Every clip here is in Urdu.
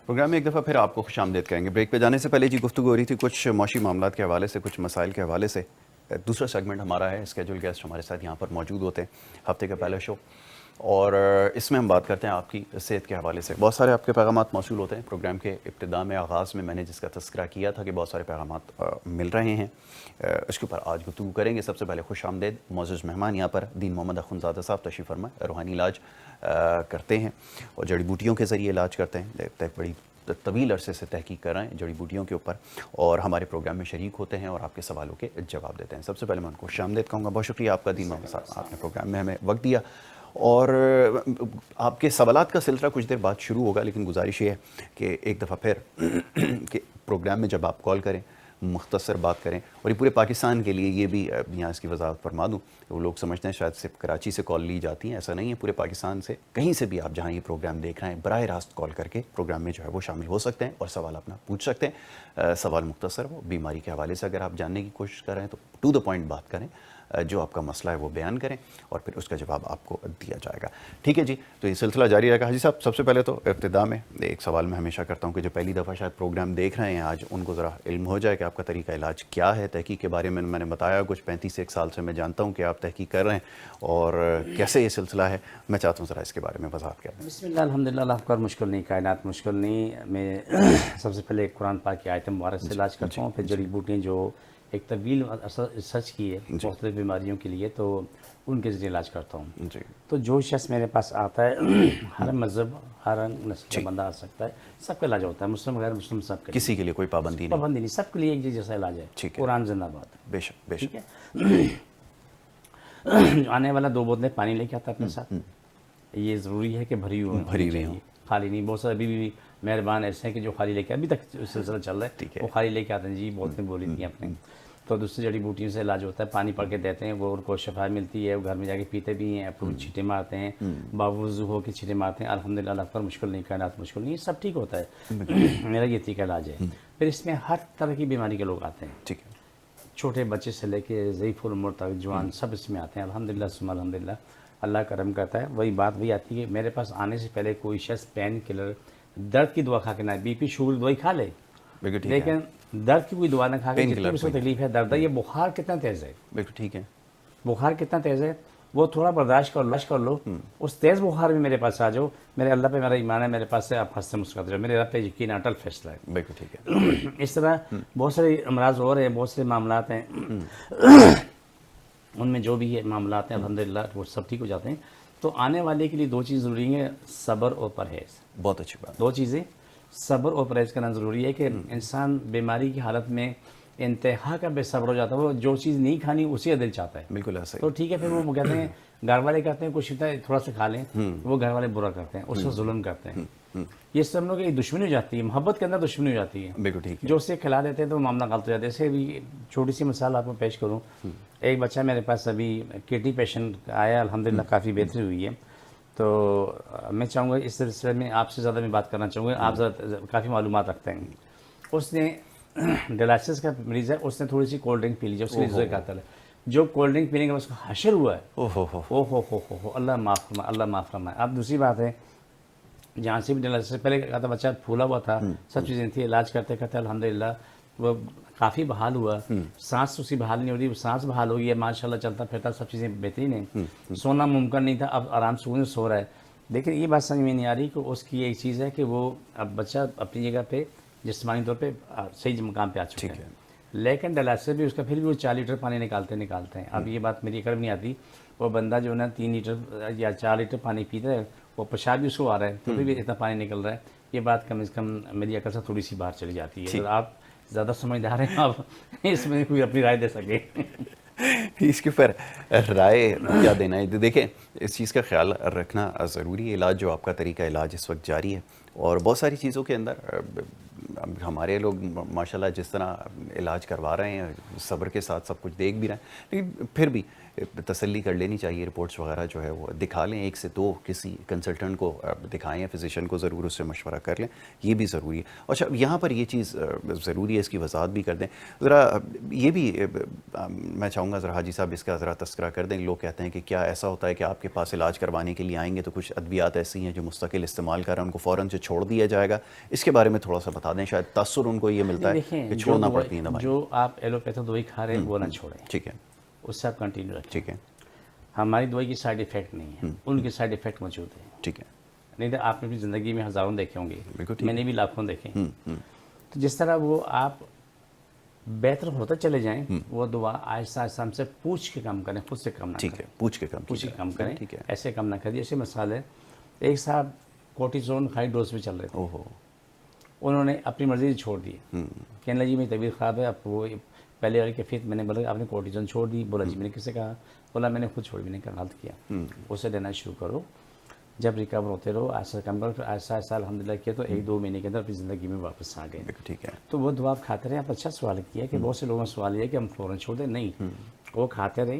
پروگرام میں ایک دفعہ پھر آپ کو خوش آمدید کہیں گے. بریک پہ جانے سے پہلے جی گفتگو ہو رہی تھی کچھ معاشی معاملات کے حوالے سے, کچھ مسائل کے حوالے سے. دوسرا سیگمنٹ ہمارا ہے, اسکیجول گیسٹ ہمارے ساتھ یہاں پر موجود ہوتے ہیں, ہفتے کا پہلا شو, اور اس میں ہم بات کرتے ہیں آپ کی صحت کے حوالے سے. بہت سارے آپ کے پیغامات موصول ہوتے ہیں. پروگرام کے ابتدا میں, آغاز میں نے جس کا تذکرہ کیا تھا کہ بہت سارے پیغامات مل رہے ہیں, اس کے اوپر آج گفتگو کریں گے. سب سے پہلے خوش آمدید معزز مہمان یہاں پر دین محمد اخندزادہ صاحب تشریف فرما. روحانی علاج کرتے ہیں اور جڑی بوٹیوں کے ذریعے علاج کرتے ہیں. بڑی طویل عرصے سے تحقیق کر رہے ہیں جڑی بوٹیوں کے اوپر, اور ہمارے پروگرام میں شریک ہوتے ہیں اور آپ کے سوالوں کے جواب دیتے ہیں. سب سے پہلے میں ان کو خوش آمدید کہوں گا. بہت شکریہ آپ کا دین محمد صاحب, آپ نے پروگرام میں ہمیں وقت دیا, اور آپ کے سوالات کا سلسلہ کچھ دیر بعد شروع ہوگا, لیکن گزارش یہ ہے کہ ایک دفعہ پھر کہ پروگرام میں جب آپ کال کریں مختصر بات کریں, اور یہ پورے پاکستان کے لیے, یہ بھی یہاں اس کی وضاحت فرما دوں. وہ لوگ سمجھتے ہیں شاید صرف کراچی سے کال لی جاتی ہیں, ایسا نہیں ہے. پورے پاکستان سے کہیں سے بھی آپ جہاں یہ پروگرام دیکھ رہے ہیں براہ راست کال کر کے پروگرام میں جو ہے وہ شامل ہو سکتے ہیں اور سوال اپنا پوچھ سکتے ہیں. سوال مختصر ہو, بیماری کے حوالے سے اگر آپ جاننے کی کوشش کر رہے ہیں تو ٹو دا پوائنٹ بات کریں, جو آپ کا مسئلہ ہے وہ بیان کریں اور پھر اس کا جواب آپ کو دیا جائے گا. ٹھیک ہے جی, تو یہ سلسلہ جاری رہے گا. حاجی صاحب, سب سے پہلے تو ابتدا میں ایک سوال میں ہمیشہ کرتا ہوں کہ جو پہلی دفعہ شاید پروگرام دیکھ رہے ہیں آج, ان کو ذرا علم ہو جائے کہ آپ کا طریقہ علاج کیا ہے. تحقیق کے بارے میں نے بتایا کچھ 35 سال سے میں جانتا ہوں کہ آپ تحقیق کر رہے ہیں اور کیسے یہ سلسلہ ہے. میں چاہتا ہوں ذرا اس کے بارے میں وضاحت کریں. بسم اللہ, الحمدللہ, اللہ کا مشکل نہیں, کائنات مشکل نہیں. میں سب سے پہلے قرآن پاک کی آیت مبارک سے علاج کرتا ہوں, پھر جڑی بوٹیاں جو ایک طویل ریسرچ کی ہے مختلف بیماریوں کے لیے, تو ان کے ذریعے علاج کرتا ہوں. تو جو شخص میرے پاس آتا ہے, ہر مذہب ہر رنگ نسل کا بندہ آ سکتا ہے, سب کا علاج ہوتا ہے, مسلم غیر مسلم سب کا, کسی کے لیے کوئی پابندی نہیں. پابندی نہیں, سب کے لیے ایک جیسا علاج ہے. قرآن زندہ باد. بے شک بے شک. آنے والا 2 بوتلیں پانی لے کے آتا ہے اپنے ساتھ. یہ ضروری ہے کہ بھری ہوئی ہوں, خالی نہیں. بہت سارے ابھی بھی مہربان ایسے ہیں کہ جو خالی لے کے, ابھی تک سلسلہ چل رہا ہے, وہ خالی لے کے آتے ہیں, جی بولتے بولی تھی آپ نے. تو دوسری جڑی بوٹیوں سے علاج ہوتا ہے, پانی پڑھ کے دیتے ہیں, وہ ان کو شفا ملتی ہے. وہ گھر میں جا کے پیتے بھی ہیں, اپنے چھینٹے مارتے ہیں, باوضو ہو کے چھینٹے مارتے ہیں. الحمدللہ, اللہ پر مشکل نہیں, کائنات مشکل نہیں, سب ٹھیک ہوتا ہے. میرا یہ طریقہ علاج ہے. پھر اس میں ہر طرح کی بیماری کے لوگ آتے ہیں, ٹھیک ہے, چھوٹے بچے سے لے کے ضعیف العمر تک, جوان, سب اس میں آتے ہیں. الحمدللہ ثم الحمدللہ, اللہ کرم کرتا ہے. وہی بات وہی آتی ہے, میرے پاس آنے سے پہلے کوئی شخص پین کلر, درد کی دوا کھا کے نہ, بی پی شوگر دوائی کھا لے, لیکن درد کی کوئی دوا نہ کھا کے, جتنی بھی اس کو تکلیف ہے, درد ہے, یہ بخار کتنا تیز ہے, بالکل ٹھیک ہے, بخار کتنا تیز ہے, وہ تھوڑا برداشت کر لو. اس تیز بخار میں میرے پاس آ جاؤ, میرے اللہ پہ میرا ایمان ہے, میرے پاس سے آپ ہنستے مسکراتے رہو, میرے رب پہ یقین, اٹل فیصلہ ہے. بالکل ٹھیک ہے. اس طرح بہت سارے امراض اور ہیں, بہت سے معاملات ہیں, ان میں جو بھی معاملات ہیں الحمدللہ وہ سب ٹھیک ہو جاتے ہیں. تو آنے والے کے لیے 2 چیز ضروری ہیں, صبر اور پرہیز. بہت اچھی بات. 2 چیزیں, صبر اور پرہیز کرنا ضروری ہے. کہ انسان بیماری کی حالت میں انتہا کا بے صبر ہو جاتا ہے, وہ جو چیز نہیں کھانی اسی کا دل چاہتا ہے. بالکل ایسا تو ٹھیک ہے, پھر وہ کہتے ہیں, گھر والے کہتے ہیں کچھ تھوڑا سا کھا لیں, وہ گھر والے برا کرتے ہیں, اس سے ظلم کرتے ہیں. یہ سب لوگوں کی دشمنی ہو جاتی ہے, محبت کے اندر دشمنی ہو جاتی ہے. بالکل ٹھیک ہے. جو اسے کھلا دیتے ہیں تو معاملہ غلط ہو جاتا ہے. جیسے بھی چھوٹی سی مثال آپ کو پیش کروں, ایک بچہ میرے پاس ابھی کڈنی پیشنٹ آیا, الحمدللہ کافی بہتری ہوئی ہے. تو میں چاہوں گا اس سلسلے میں آپ سے زیادہ میں بات کرنا چاہوں گا, آپ کافی معلومات رکھتے ہیں. اس نے ڈائلسس کا مریض ہے, اس نے تھوڑی سی کولڈ ڈرنک پی لی, اس کے لیے قاتل ہے. جو کولڈ ڈرنک پینے کے بعد اس کو حشر ہوا ہے, او اللہ معاف فرمائے, اللہ معاف فرمائے. اب دوسری بات ہے, جہاں سے بھی ڈائلسس سے پہلے کہا تھا بچہ پھولا ہوا تھا, سب چیزیں تھیں, علاج کرتے الحمدللہ وہ کافی بحال ہوا. سانس اسی بحال نہیں ہو رہی, سانس بحال ہو گئی ہے, ماشاءاللہ چلتا پھرتا, سب چیزیں بہترین ہیں. سونا ممکن نہیں تھا, اب آرام سے سو رہا ہے. لیکن یہ بات سمجھ میں نہیں آ رہی کہ اس کی ایک چیز ہے کہ وہ اب بچہ اپنی جگہ پہ جسمانی طور پہ صحیح مقام پہ آ چکا ہے, لیکن ڈائلسس بھی اس کا پھر بھی وہ 4 لیٹر پانی نکالتے ہیں. اب یہ بات میری اکڑ نہیں آتی, وہ بندہ جو ہے نا 3 لیٹر یا 4 لیٹر پانی پیتا ہے, وہ پیشاب بھی اس کو آ رہا ہے, تو بھی اتنا پانی نکل رہا ہے. یہ بات کم از کم میری عقل سے تھوڑی سی باہر چلی جاتی ہے. آپ زیادہ سمجھدار ہیں, آپ اس میں کوئی اپنی رائے دے سکے. اس کے اوپر رائے کیا دینا ہے؟ دیکھیں, اس چیز کا خیال رکھنا ضروری ہے. علاج جو آپ کا طریقہ علاج اس وقت جاری ہے, اور بہت ساری چیزوں کے اندر ہمارے لوگ ماشاءاللہ جس طرح علاج کروا رہے ہیں صبر کے ساتھ سب کچھ دیکھ بھی رہے ہیں، لیکن پھر بھی تسلی کر لینی چاہیے، رپورٹس وغیرہ جو ہے وہ دکھا لیں، 1 سے 2 کسی کنسلٹنٹ کو دکھائیں یا فزیشین کو ضرور اس سے مشورہ کر لیں، یہ بھی ضروری ہے۔ اچھا یہاں پر یہ چیز ضروری ہے، اس کی وضاحت بھی کر دیں ذرا، یہ بھی میں چاہوں گا ذرا حاجی صاحب اس کا ذرا تذکرہ کر دیں۔ لوگ کہتے ہیں کہ کیا ایسا ہوتا ہے کہ آپ کے پاس علاج کروانے کے لیے آئیں گے تو کچھ ادویات ایسی ہیں جو مستقل استعمال کر رہے ہیں، ان کو فوراً سے چھوڑ دیا جائے گا؟ اس کے بارے میں تھوڑا سا بتا دیں، شاید تاثر ان کو یہ ملتا ہے کہ چھوڑنا پڑتی ہیں دوائیں۔ جو آپ ایلوپیتھک دوائی کھا رہے ہیں وہ نہ چھوڑیں، ٹھیک ہے، اس سے آپ کنٹینیو رکھیں۔ ٹھیک ہے، ہماری دوائی کی سائیڈ ایفیکٹ نہیں ہے، ان کے سائیڈ ایفیکٹ موجود ہیں۔ ٹھیک ہے، نہیں تو آپ نے اپنی زندگی میں ہزاروں دیکھے ہوں بالکل گے، ٹھیک میں نے بھی لاکھوں دیکھے ہیں۔ تو جس طرح وہ آپ بہتر ہوتے چلے جائیں، وہ دعا آہستہ آہستہ ہم سے پوچھ کے کام کریں، خود سے کام نہ ٹھیک ہے، کریں، پوچھ کے کام پوچھ کے کام کریں، ٹھیک ہے، ایسے کام نہ کریں۔ جیسے مثال ہے، ایک صاحب کورٹیزون ہائی ڈوز پہ چل رہے تھے، اوہو، انہوں نے اپنی مرضی سے چھوڑ دی، کہنے لگا جی میری طبیعت خراب ہے، اب وہ پہلے والی کیفیت، میں نے بولا آپ نے کورٹیزون چھوڑ دی، بولا جی میں نے کس سے کہا، بولا میں نے خود چھوڑ دی، میں نے کہا غلط کیا، اسے لینا شروع کرو، جب ریکور ہوتے رہو، آہستہ کم کرو، پھر آہستہ آہستہ الحمدللہ کیا تو 1-2 مہینے کے اندر اپنی زندگی میں واپس آ گئے۔ ٹھیک ہے، تو وہ دعا آپ کھاتے رہے۔ آپ اچھا سوال کیا کہ بہت سے لوگوں نے سوال یہ کہ ہم فوراً چھوڑ دیں، نہیں، وہ کھاتے رہے،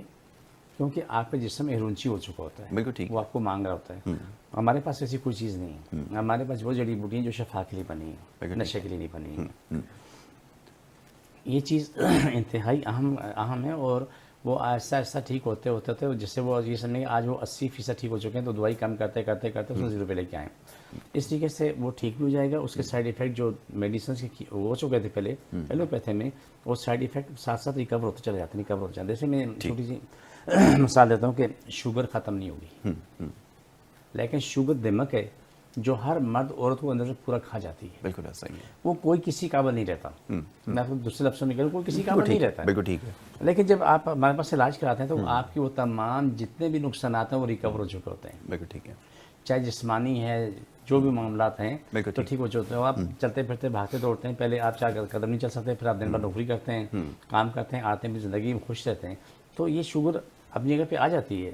کیونکہ آپ کا جسم ایرونچی ہو چکا ہوتا ہے، بالکل ٹھیک، وہ آپ کو مانگ رہا ہوتا ہے۔ ہمارے پاس ایسی کوئی چیز نہیں ہے، ہمارے پاس وہ جڑی بوٹیاں جو شفا کے لیے بنی ہیں، نشے کے لیے نہیں بنی ہیں۔ یہ چیز انتہائی اہم ہے، اور وہ آہستہ آہستہ ٹھیک ہوتے ہوتے جس سے وہ یہ سمجھیں کہ آج وہ 80% ٹھیک ہو چکے ہیں، تو دوائی کم کرتے کرتے کرتے اس میں 0 پہ لے کے آئیں، اس طریقے سے وہ ٹھیک بھی ہو جائے گا۔ اس کے سائیڈ ایفیکٹ جو میڈیسنس کے ہو چکے تھے پہلے ایلوپیتھی میں، وہ سائیڈ ایفیکٹ ساتھ ساتھ ریکور ہوتے چلے جاتے ہیں، ریکور ہوتے جاتے ہیں۔ جیسے میں چھوٹی سی مثال دیتا ہوں کہ شوگر ختم نہیں ہوگی، لیکن شوگر دمک ہے جو ہر مرد عورت کو اندر سے پورا کھا جاتی ہے، بالکل ایسا ہی ہے، وہ کوئی کسی قابل نہیں رہتا۔ میں آپ کو دوسرے لفظوں میں کہہ رہا ہوں، کوئی کسی قابل نہیں رہتا ہے، بالکل ٹھیک ہے، لیکن جب آپ ہمارے پاس علاج کراتے ہیں تو آپ کی وہ تمام جتنے بھی نقصانات ہیں وہ ریکور ہو چکے ہوتے ہیں، بالکل ٹھیک ہے، چاہے جسمانی ہے، جو بھی معاملات ہیں بالکل تو ٹھیک ہو چکے ہیں۔ آپ چلتے پھرتے بھاگتے دوڑتے ہیں، پہلے آپ 4 قدم نہیں چل سکتے، پھر آپ دن بھر نوکری کرتے ہیں، کام کرتے ہیں، آتے ہیں، اپنی زندگی میں خوش رہتے ہیں، تو یہ شوگر اپنی جگہ پہ آ جاتی ہے،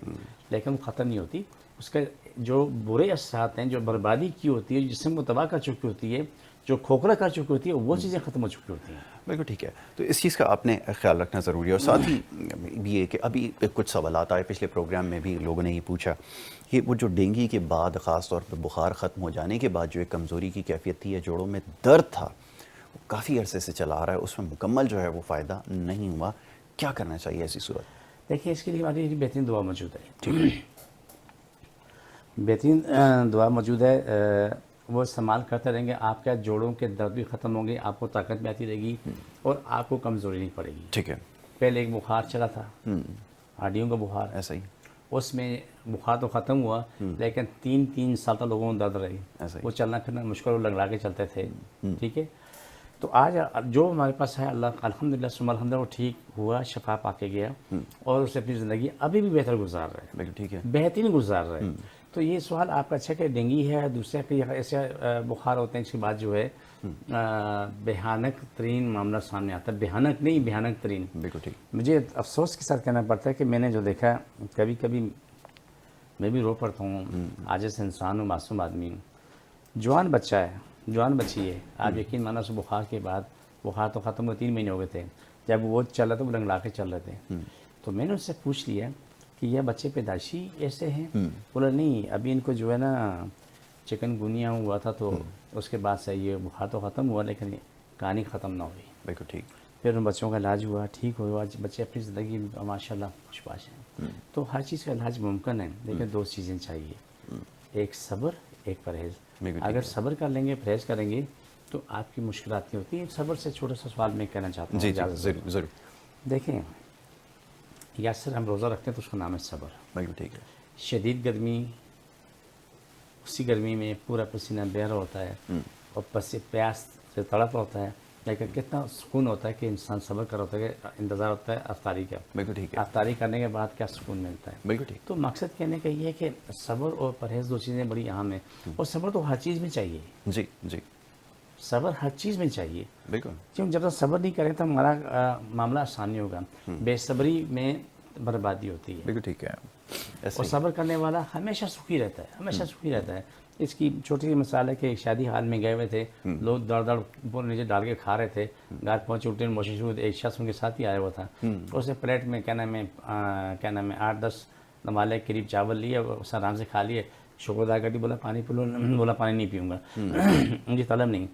لیکن وہ ختم نہیں ہوتی۔ اس کے جو برے اثرات ہیں، جو بربادی کی ہوتی ہے، جسم کو تباہ کر چکی ہوتی ہے، جو کھوکھلا کر چکی ہوتی ہے، وہ چیزیں ختم ہو چکی ہوتی ہیں۔ بالکل ٹھیک ہے، تو اس چیز کا آپ نے خیال رکھنا ضروری ہے۔ اور ساتھ ہی بھی یہ کہ ابھی کچھ سوالات آئے پچھلے پروگرام میں بھی، لوگوں نے یہ پوچھا کہ وہ جو ڈینگی کے بعد خاص طور پہ بخار ختم ہو جانے کے بعد جو ایک کمزوری کی کیفیت تھی یا جوڑوں میں درد تھا، وہ کافی عرصے سے چلا آ رہا ہے، اس میں مکمل جو ہے وہ فائدہ نہیں ہوا، کیا کرنا چاہیے ایسی صورت؟ دیکھیں اس کے لیے ہماری بہترین دعا موجود ہے، بہترین دعا موجود ہے، وہ استعمال کرتے رہیں گے، آپ کے جوڑوں کے درد بھی ختم ہوں گے، آپ کو طاقت بھی آتی رہے گی، اور آپ کو کمزوری نہیں پڑے گی۔ ٹھیک ہے، پہلے ایک بخار چلا تھا، ہڈیوں کا بخار، ایسا ہی، اس میں بخار تو ختم ہوا، لیکن 3 سال تک لوگوں کو درد رہی، ایسا ہی، وہ چلنا پھرنا مشکل، وہ لگڑا کے چلتے تھے، ٹھیک ہے۔ تو آج جو ہمارے پاس ہے، اللہ الحمدللہ ثم الحمدللہ، وہ ٹھیک ہوا، شفا پا کے گیا، اور اسے اپنی زندگی ابھی بھی بہتر گزار رہا ہے، بالکل ٹھیک ہے، بہترین گزار رہا ہے۔ تو یہ سوال آپ کا اچھا کہ ڈینگی ہے، دوسرے کہ ایسے بخار ہوتے ہیں، اس کے بعد جو ہے بھیانک ترین معاملہ سامنے آتا ہے، بھیانک نہیں، بھیانک ترین۔ بالکل ٹھیک، مجھے افسوس کے ساتھ کہنا پڑتا ہے کہ میں نے جو دیکھا، کبھی کبھی میں بھی رو پڑتا ہوں، عاجز انسان ہوں، معصوم آدمی ہوں، جوان بچہ ہے، جوان بچی ہے، آپ یقین مانا اس بخار کے بعد، بخار تو ختم ہوئے 3 مہینے ہو گئے تھے، جب وہ چل رہا تھا وہ لنگڑا کے چل رہے تھے، تو میں نے اس سے پوچھ لیا کہ یہ بچے پیدائشی ایسے ہیں؟ بولا نہیں، ابھی ان کو جو ہے نا چکن گونیا ہوا تھا، تو اس کے بعد سے یہ بخار تو ختم ہوا، لیکن کہانی ختم نہ ہوئی۔ بالکل ٹھیک، پھر ان بچوں کا علاج ہوا، ٹھیک ہوا، بچے اپنی زندگی میں ماشاء اللہ خوش باش ہیں۔ تو ہر چیز کا علاج ممکن ہے، لیکن 2 چیزیں چاہیے، ایک صبر، ایک پرہیز۔ اگر صبر کر لیں گے، پرہیز کریں گے، تو آپ کی مشکلات نہیں ہوتی۔ صبر سے چھوٹا سا سوال میں کہنا چاہتا ہوں، جی اجازت ضرور دیں۔ ضرور، دیکھیں، یاسر ہم روزہ رکھتے ہیں تو اس کا نام ہے صبر۔ بالکل ٹھیک ہے، شدید گرمی، اسی گرمی میں پورا پسینہ بہہ رہا ہوتا ہے، اور پیاس سے تڑپ ہوتا ہے، لیکن کتنا سکون ہوتا ہے کہ انسان صبر کر ہوتا ہے، کہ انتظار ہوتا ہے افطاری کا، بالکل ٹھیک ہے، افطاری کرنے کے بعد کیا سکون ملتا ہے۔ بالکل ٹھیک، تو مقصد کہنے کا یہ ہے کہ صبر اور پرہیز 2 چیزیں بڑی اہم ہیں، اور صبر تو ہر چیز میں چاہیے، جی جی، صبر ہر چیز میں چاہیے، بالکل، کیوں جب تک صبر نہیں کریں تو ہمارا معاملہ آسان نہیں ہوگا، بے صبری میں بربادی ہوتی ہے، بالکل ٹھیک ہے، ایسے اور ہی، صبر کرنے والا ہمیشہ سکھی رہتا ہے، ہمیشہ سکھی رہتا ہے۔ اس کی چھوٹی سی مثال ہے کہ ایک شادی حال میں گئے ہوئے تھے، لوگ دڑ دڑ اوپر نیچے ڈال کے کھا رہے تھے، گھر پہنچے الٹی موشن شروع ہوئی، ایک شخص ان کے ساتھ ہی آیا ہوا تھا، اس نے پلیٹ میں کیا نام ہے 8-10 نمالے قریب چاول لیے، اس آرام سے کھا لیے، شکر ادا کر دی، بولا پانی پی لو، بولا پانی نہیں پیوں گا، مجھے طلب نہیں،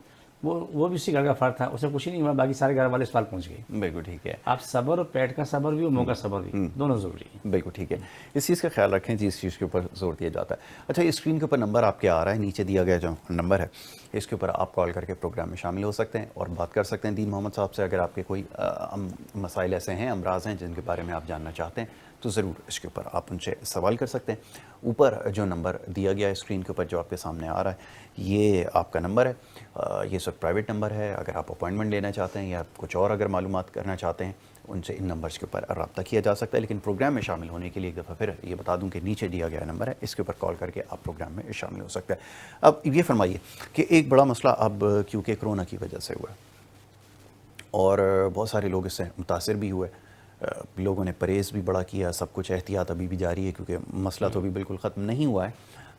وہ بھی اسی گھر کا فرد تھا، اسے کچھ ہی نہیں ہوا، باقی سارے گھر والے اسپتال پہنچ گئے۔ بالکل ٹھیک ہے، آپ صبر اور پیٹ کا صبر بھی اور منہ کا صبر بھی دونوں ضروری ہے۔ بالکل ٹھیک ہے، اس چیز کا خیال رکھیں جی، اس چیز کے اوپر زور دیا جاتا ہے۔ اچھا، یہ اسکرین کے اوپر نمبر آپ کے آ رہا ہے، نیچے دیا گیا جو نمبر ہے اس کے اوپر آپ کال کر کے پروگرام میں شامل ہو سکتے ہیں اور بات کر سکتے ہیں دین محمد صاحب سے۔ اگر آپ کے کوئی مسائل ایسے ہیں، امراض ہیں جن کے بارے میں آپ جاننا چاہتے ہیں تو ضرور اس کے اوپر آپ ان سے سوال کر سکتے ہیں۔ اوپر جو نمبر دیا گیا ہے اسکرین کے اوپر جو آپ کے سامنے آ رہا ہے، یہ آپ کا نمبر ہے، یہ سب پرائیویٹ نمبر ہے۔ اگر آپ اپوائنٹمنٹ لینا چاہتے ہیں یا کچھ اور اگر معلومات کرنا چاہتے ہیں ان سے ان نمبرز کے اوپر رابطہ کیا جا سکتا ہے۔ لیکن پروگرام میں شامل ہونے کے لیے ایک دفعہ پھر یہ بتا دوں کہ نیچے دیا گیا نمبر ہے، اس کے اوپر کال کر کے آپ پروگرام میں شامل ہو سکتے ہیں۔ اب یہ فرمائیے کہ ایک بڑا مسئلہ اب کیونکہ کرونا کی وجہ سے ہوا ہے اور بہت سارے لوگ اس سے متاثر بھی ہوئے، لوگوں نے پرہیز بھی بڑا کیا، سب کچھ احتیاط ابھی بھی جاری ہے کیونکہ مسئلہ تو ابھی بالکل ختم نہیں ہوا ہے،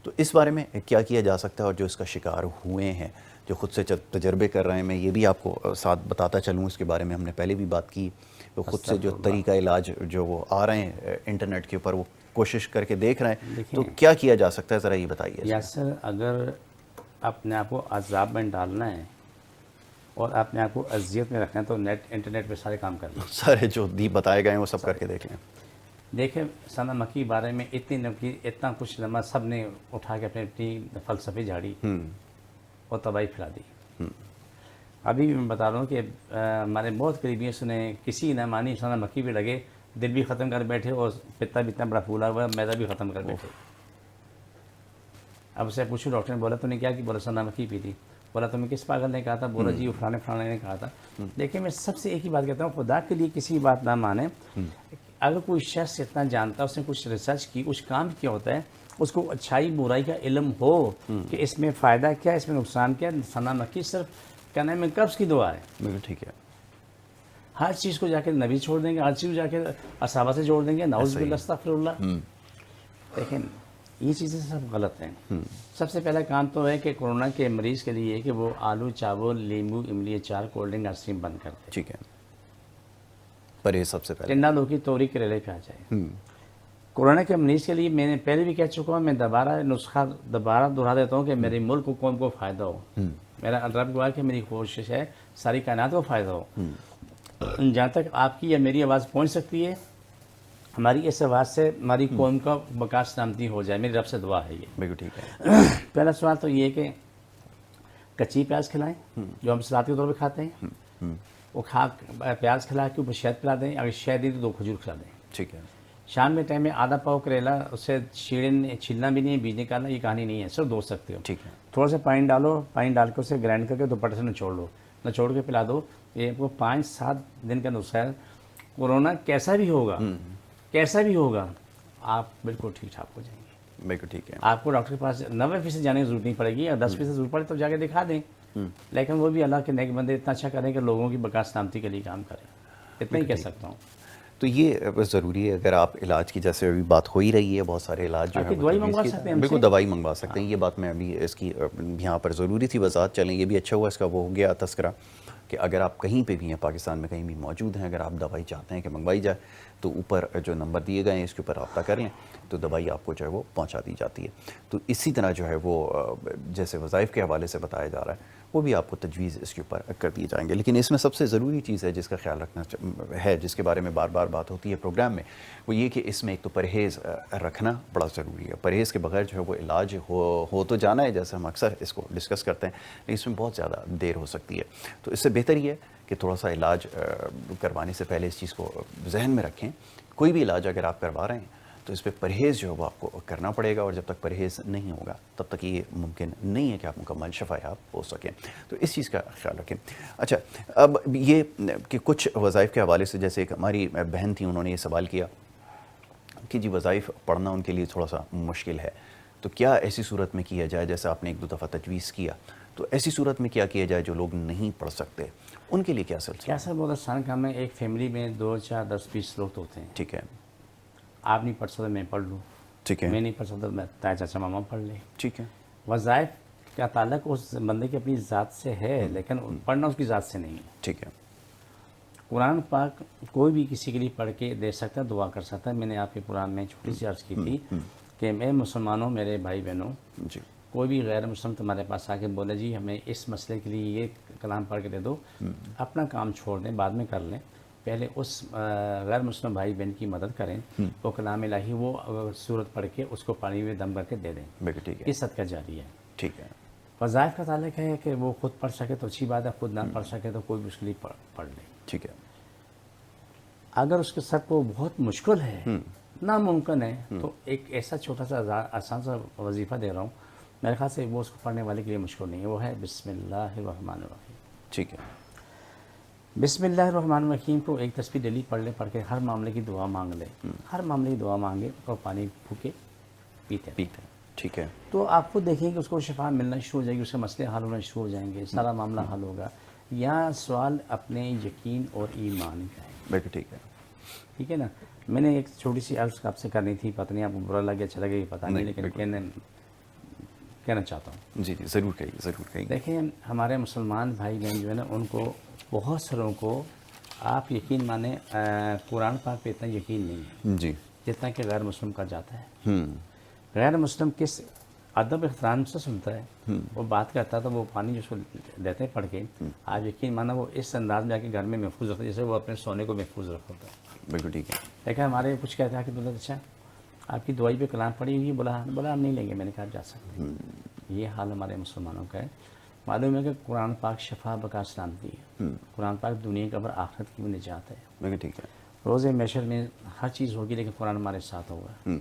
تو اس بارے میں کیا کیا جا سکتا ہے؟ اور جو اس کا شکار ہوئے ہیں، جو خود سے تجربے کر رہے ہیں، میں یہ بھی آپ کو ساتھ بتاتا چلوں، اس کے بارے میں ہم نے پہلے بھی بات کی، تو خود سے جو طریقہ علاج جو وہ آ رہے ہیں انٹرنیٹ کے اوپر وہ کوشش کر کے دیکھ رہے ہیں، تو کیا کیا جا سکتا ہے ذرا یہ بتائیے۔ یاسر، اگر اپنے آپ کو عذاب میں ڈالنا ہے اور اپنے آپ کو اذیت میں رکھنا ہے تو انٹرنیٹ پہ سارے کام کر لیں، سارے جو دی بتائے گئے ہیں وہ سب کر کے دیکھ لیں۔ دیکھیں ثنا مکی کے بارے میں اتنا کچھ لمحہ سب نے اٹھا کے اپنی فلسفی جھاڑی اور تباہی پھیلا دی۔ ابھی میں بتا رہا ہوں کہ ہمارے بہت قریبی سنے کسی نہ مانی ثنا مکی پہ لگے، دل بھی ختم کر بیٹھے اور پتا بھی اتنا بڑا پھولا ہوا ہے، میدا بھی ختم کر بیٹھے۔ اب اسے پوچھو ڈاکٹر نے بولا تو نے کیا کی؟ بولا ثنا مکی پی تھی۔ بولا تمہیں کس پاگل نے کہا تھا؟ بولا جی وہ فلانے نے کہا تھا۔ دیکھیں میں سب سے ایک ہی بات کہتا ہوں، خدا کے لیے کسی بات نہ مانیں۔ اگر کوئی شخص اتنا جانتا ہے، اس نے کچھ ریسرچ کی، کچھ کام کیا ہوتا ہے، اس کو اچھائی برائی کا علم ہو کہ اس میں فائدہ کیا ہے، اس میں نقصان کیا ہے، ثنا مکی صرف کیا نام ہے قبض کی دعا ہے۔ بالکل ٹھیک ہے، ہر چیز کو جا کے نبی چھوڑ دیں گے، ہر چیز کو جا کے اصحابہ سے جوڑ دیں گے، نعوذ باللہ استغفر اللہ۔ دیکھیں یہ چیزیں سب غلط ہیں۔ سب سے پہلا کام تو ہے کہ کورونا کے مریض کے لیے کہ وہ آلو چاول لیمبو املی اچار کولڈ ڈرنک آئس کریم بند کر دیں، ٹھیک ہے، پرہیز سب سے پہلے۔ ٹنڈا لوکی توری کریلے پہ آ جائے۔ کورونا کے مریض کے لیے میں نے پہلے بھی کہہ چکا ہوں، میں نسخہ دوبارہ دہرا دیتا ہوں کہ میرے ملک کو قوم کو فائدہ ہو، میرا رب گواہ کہ میری کوشش ہے ساری کائنات کو فائدہ ہو۔ جہاں تک آپ کی یا میری آواز پہنچ سکتی ہے، ہماری اس آواز سے ہماری قوم کا بقا سلامتی ہو جائے، میری رب سے دعا ہے یہ۔ بالکل ٹھیک ہے۔ پہلا سوال تو یہ ہے کہ کچی پیاز کھلائیں جو ہم سلاد کے طور پہ کھاتے ہیں، وہ پیاز کھلا کے اوپر شہد پلا دیں، اگر شہد دی تو 2 کھجور کھلا دیں۔ ٹھیک ہے، شام میں ٹائم میں آدھا پاؤ کریلا، اسے چھیلنا بھی نہیں ہے، بیج نکالنا، یہ کہانی نہیں ہے، صرف دو سکتے ہو۔ ٹھیک ہے، تھوڑا سا پانی ڈالو، پانی ڈال کے اسے گرائنڈ کر کے دوپٹے سے نچوڑ لو، نچوڑ کے پلا دو۔ یہ وہ 5-7 دن کا نسخہ ہے۔ کورونا کیسا بھی ہوگا آپ بالکل ٹھیک ٹھاک ہو جائیں گے۔ بالکل ٹھیک ہے۔ آپ کو ڈاکٹر کے پاس 90% جانے کی ضرورت نہیں پڑے گی، یا 10% ضرورت پڑے تو جا کے دکھا دیں، لیکن وہ بھی اللہ کے نیک بندے اتنا اچھا کریں کہ لوگوں کی بقا سلامتی کے لیے کام کریں، اتنا ہی کہہ سکتا ہوں۔ تو یہ بس ضروری ہے، اگر آپ علاج کی جیسے ابھی بات ہو ہی رہی ہے، بہت سارے علاج جو ہے دوائی منگوا سکتے ہیں، بالکل دوائی منگوا سکتے ہیں، یہ بات میں ابھی اس کی یہاں پر ضروری تھی وضاحت، چلیں یہ بھی اچھا ہوا اس کا وہ ہو گیا تذکرہ کہ اگر آپ کہیں پہ بھی ہیں، پاکستان میں کہیں بھی موجود ہیں، اگر آپ دوائی چاہتے ہیں کہ منگوائی جائے تو اوپر جو نمبر دیے گئے ہیں اس کے اوپر رابطہ کر لیں تو دوائی آپ کو جو ہے وہ پہنچا دی جاتی ہے۔ تو اسی طرح جو ہے وہ جیسے وظائف کے حوالے سے بتایا جا رہا ہے وہ بھی آپ کو تجویز اس کے اوپر کر دیے جائیں گے، لیکن اس میں سب سے ضروری چیز ہے جس کا خیال رکھنا ہے، جس کے بارے میں بار بار بات ہوتی ہے پروگرام میں، وہ یہ کہ اس میں ایک تو پرہیز رکھنا بڑا ضروری ہے۔ پرہیز کے بغیر جو ہے وہ علاج ہو تو جانا ہے، جیسے ہم اکثر اس کو ڈسکس کرتے ہیں، لیکن اس میں بہت زیادہ دیر ہو سکتی ہے۔ تو اس سے بہتر یہ ہے کہ تھوڑا سا علاج کروانے سے پہلے اس چیز کو ذہن میں رکھیں، کوئی بھی علاج اگر آپ کروا رہے ہیں تو اس پہ پرہیز جو ہے وہ آپ کو کرنا پڑے گا، اور جب تک پرہیز نہیں ہوگا تب تک یہ ممکن نہیں ہے کہ آپ مکمل شفا یاب ہو سکیں، تو اس چیز کا خیال رکھیں۔ اچھا، اب یہ کہ کچھ وظائف کے حوالے سے جیسے ایک ہماری بہن تھی، انہوں نے یہ سوال کیا کہ جی وظائف پڑھنا ان کے لیے تھوڑا سا مشکل ہے، تو کیا ایسی صورت میں کیا جائے؟ جیسے آپ نے 1-2 دفعہ تجویز کیا، تو ایسی صورت میں کیا کیا جائے جو لوگ نہیں پڑھ سکتے، ان کے لیے کیا سلسلہ؟ کیا سر بہت آسان کام ہے، ایک فیملی میں 2, 4, 10, 20 لوگ تو ہوتے ہیں۔ ٹھیک ہے، آپ نہیں پڑھ سکتے میں پڑھ لوں، ٹھیک ہے، میں نہیں پڑھ سکتا میں تایا چاچا ماما پڑھ لیں، ٹھیک ہے، وظائف کا تعلق اس بندے کی اپنی ذات سے ہے، لیکن پڑھنا اس کی ذات سے نہیں ہے۔ ٹھیک ہے، قرآن پاک کوئی بھی کسی کے لیے پڑھ کے دے سکتا ہے، دعا کر سکتا ہے۔ میں نے آپ کے قرآن میں چھوٹی سی عرض کی تھی کہ میں مسلمانوں، میرے بھائی بہنوں، جی کوئی بھی غیر مسلم تمہارے پاس آ کے بولے جی ہمیں اس مسئلے کے لیے یہ کلام پڑھ کے دے دو، اپنا کام چھوڑ دیں، بعد میں کر لیں، پہلے اس غیر مسلم بھائی بہن کی مدد کریں، وہ کلام الہی وہ سورت پڑھ کے اس کو پانی میں دم کر کے دے دیں، بالکل ٹھیک ہے، یہ صدقہ جاری ہے۔ ٹھیک ہے، وظائف کا تعلق ہے کہ وہ خود پڑھ سکے تو اچھی بات ہے، خود نہ پڑھ سکے تو کوئی بھی اس کے لیے پڑھ لے۔ ٹھیک ہے، اگر اس کے ساتھ وہ بہت مشکل ہے، ناممکن ہے، تو ایک ایسا چھوٹا سا آسان سا وظیفہ دے رہا ہوں، میرے خیال سے وہ اس کو پڑھنے والے کے لیے مشکل نہیں ہے، وہ ہے بسم اللہ الرحمن الرحیم۔ ٹھیک ہے، بسم اللہ الرحمن الرحیم کو ایک تسبیح ڈیلی پڑھ لے، پڑھ کے ہر معاملے کی دعا مانگ لے، ہر معاملے کی دعا مانگے اور پانی پھوکے پیتے رہے۔ پیتے ہیں، ٹھیک ہے، تو آپ خود دیکھیں کہ اس کو شفا ملنا شروع ہو جائے گی، اس کے مسئلے حل ہونا شروع ہو جائیں گے، سارا معاملہ حل ہوگا۔ یہاں سوال اپنے یقین اور ایمان کا ہے، بالکل ٹھیک ہے، ٹھیک ہے نا۔ میں نے ایک چھوٹی سی عرض آپ سے کرنی تھی، پتہ نہیں آپ کو برا لگے اچھا لگے یہ پتہ نہیں، لیکن کہنا چاہتا ہوں۔ جی جی ضرور کہیے، ضرور کہیے۔ دیکھیں ہمارے مسلمان بھائی بہن جو ہے نا، ان کو بہت ساروں کو آپ یقین مانیں قرآن پاک پہ اتنا یقین نہیں ہے جی، جتنا کہ غیر مسلم کا جاتا ہے۔ غیر مسلم کس ادب احترام سے سنتا ہے، وہ بات کرتا ہے تو وہ پانی جو اس کو دیتے ہیں پڑھ کے، آپ یقین مانا وہ اس انداز میں آ کے گھر میں محفوظ رکھتا ہے جیسے وہ اپنے سونے کو محفوظ رکھتا ہے۔ بالکل ٹھیک ہے، لیکن ہمارے کچھ کہتے ہیں کہ بولے اچھا آپ کی دعائی پہ کلام پڑھی ہوئی ہے، بولا ہم نہیں لیں گے، میں نے کہا آپ جا سکتے ہیں۔ یہ حال ہمارے مسلمانوں کا ہے۔ معلوم ہے کہ قرآن پاک شفا بقا سلامتی ہے، قرآن پاک دنیا کا اور آخرت کی بھی نجات ہے۔ بالکل ٹھیک ہے، روز محشر میں ہر چیز ہوگی لیکن قرآن ہمارے ساتھ ہوگا،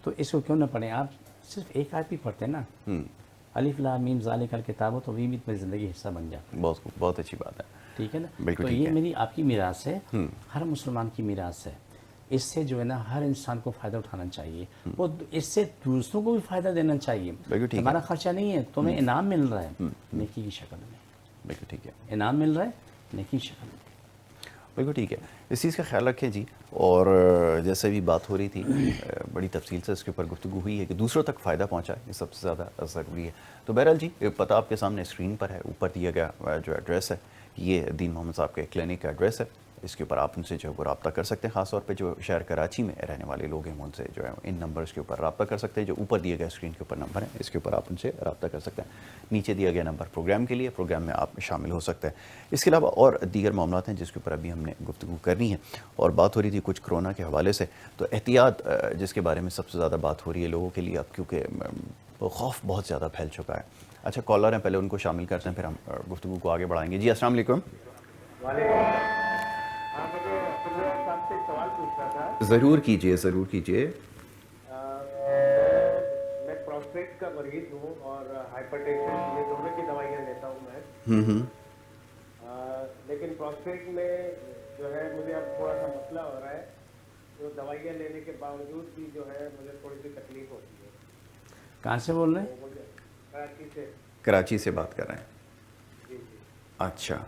تو اس کو کیوں نہ پڑھیں؟ آپ صرف ایک آیت بھی پڑھتے ہیں نا، الف لام میم ذالک الکتاب، تو وہ بھی میری زندگی کا حصہ بن جاتا ہے، بہت خوب، بہت اچھی بات ہے، ٹھیک ہے نا۔ بالکل تو ٹھیک یہ ہے۔ میری آپ کی میراث ہے، ہر مسلمان کی میراث ہے۔ اس سے جو ہے نا ہر انسان کو فائدہ اٹھانا چاہیے، وہ اس سے دوسروں کو بھی فائدہ دینا چاہیے۔ بالکل ٹھیک ہے، ہمارا خرچہ نہیں ہے، تمہیں انعام مل رہا ہے نیکی کی شکل میں، بالکل ٹھیک ہے، انعام مل رہا ہے نیکی کی شکل میں۔ بالکل ٹھیک ہے، اس چیز کا خیال رکھیں جی۔ اور جیسے بھی بات ہو رہی تھی، بڑی تفصیل سے اس کے اوپر گفتگو ہوئی ہے کہ دوسروں تک فائدہ پہنچائے، یہ سب سے زیادہ ضروری ہے۔ تو بہرحال جی، پتہ آپ کے سامنے اسکرین پر ہے، اوپر دیا گیا جو ایڈریس ہے، یہ دین محمد صاحب کے کلینک کا ایڈریس ہے، اس کے اوپر آپ ان سے جو ہے وہ رابطہ کر سکتے ہیں۔ خاص طور پہ جو شہر کراچی میں رہنے والے لوگ ہیں ان سے جو ہے ان نمبرز کے اوپر رابطہ کر سکتے ہیں، جو اوپر دیے گئے اسکرین کے اوپر نمبر ہیں، اس کے اوپر آپ ان سے رابطہ کر سکتے ہیں۔ نیچے دیا گیا نمبر پروگرام کے لیے، پروگرام میں آپ شامل ہو سکتے ہیں۔ اس کے علاوہ اور دیگر معاملات ہیں جس کے اوپر ابھی ہم نے گفتگو کرنی ہے، اور بات ہو رہی تھی کچھ کرونا کے حوالے سے، تو احتیاط جس کے بارے میں سب سے زیادہ بات ہو رہی ہے لوگوں کے لیے اب، کیونکہ خوف بہت زیادہ پھیل چکا ہے۔ اچھا کالر ہیں، پہلے ان کو شامل کرتے ہیں، پھر ہم گفتگو کو آگے بڑھائیں گے۔ جی السلام علیکم۔ ضرور کیجئے، ضرور کیجئے۔ میں پروسٹیٹ کا مریض ہوں اور ہائپر ٹینشن، یہ دونوں کی دوائیاں لیتا ہوں میں، لیکن پروسٹیٹ میں جو ہے مجھے اب تھوڑا سا مسئلہ ہو رہا ہے، تو دوائیاں لینے کے باوجود بھی جو ہے مجھے تھوڑی سی تکلیف ہوتی ہے۔ کہاں سے بول رہے ہیں؟ مجھے کراچی سے۔ کراچی سے بات کر رہے ہیں؟ جی جی۔ اچھا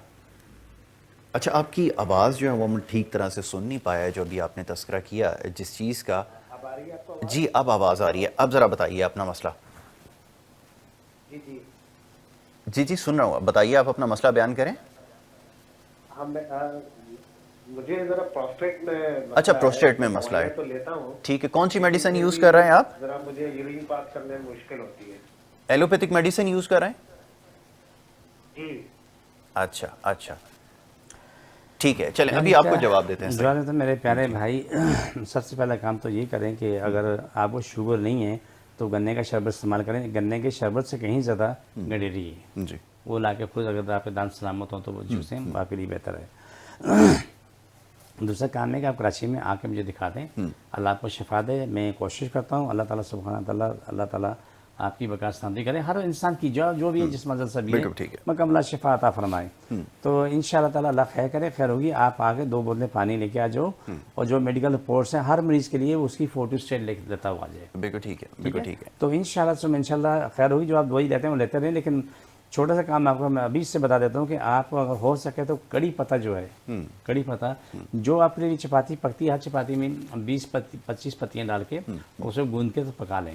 آپ کی آواز جو ہے وہ ہم ٹھیک طرح سے سن نہیں پایا ہے، جو ابھی آپ نے تذکرہ کیا جس چیز کا۔ اب آ رہی ہے آپ کو؟ جی اب آواز آ رہی ہے، اب ذرا بتائیے اپنا مسئلہ۔ جی جی جی جی سن رہا ہوں، بتائیے آپ اپنا مسئلہ بیان کریں۔ مجھے ذرا پروسٹیٹ میں اچھا پروسٹیٹ میں مسئلہ ہے، تو لیتا ہوں، ٹھیک ہے۔ کون سی میڈیسن یوز کر رہے ہیں آپ؟ ذرا مجھے یورین پاس کرنے میں مشکل ہوتی ہے۔ ایلوپیتھک میڈیسن یوز کر رہے ہیں؟ جی اچھا اچھا ٹھیک ہے، چلیں ابھی آپ کو جواب دیتے ہیں۔ جواب دیتے ہیں میرے پیارے بھائی، سب سے پہلا کام تو یہ کریں کہ اگر آپ کو شوگر نہیں ہے تو گنے کا شربت استعمال کریں، گنے کے شربت سے کہیں زیادہ گڈیری ہے، جی وہ لا کے خود اگر آپ کے دانت سلامت ہوں تو وہ جوسیں آپ کے لیے بہتر ہے۔ دوسرا کام ہے کہ آپ کراچی میں آ کے مجھے دکھا دیں، اللہ آپ کو شفا دے۔ میں کوشش کرتا ہوں، اللہ تعالیٰ سبحانہ تعالیٰ، اللہ تعالیٰ آپ کی بقا سلامتی کرے، ہر انسان کی جو بھی ہے جس منزل سے بھی بالکل ٹھیک ہے۔ مکمل شفا عطا فرمائے۔ تو انشاءاللہ تعالیٰ اللہ خیر کرے، خیر ہوگی۔ آپ آگے 2 بوتلیں پانی لے کے آ جاؤ، اور جو میڈیکل رپورٹس ہیں ہر مریض کے لیے اس کی فوٹو اسٹیٹ لیتا ہوا آ جائے، بالکل ٹھیک ہے، بالکل ٹھیک ہے۔ تو انشاءاللہ خیر ہوگی۔ جو آپ دوائی لیتے ہیں وہ لیتے رہیں، لیکن چھوٹا سا کام آپ کو میں ابھی سے بتا دیتا ہوں کہ آپ کو اگر ہو سکے تو کڑی پتہ جو ہے، کڑی پتہ جو آپ کے لیے چپاتی پکتی ہے، ہر چپاتی میں 20-25 پتیاں ڈال کے اسے گوندھ کے تو پکا لیں،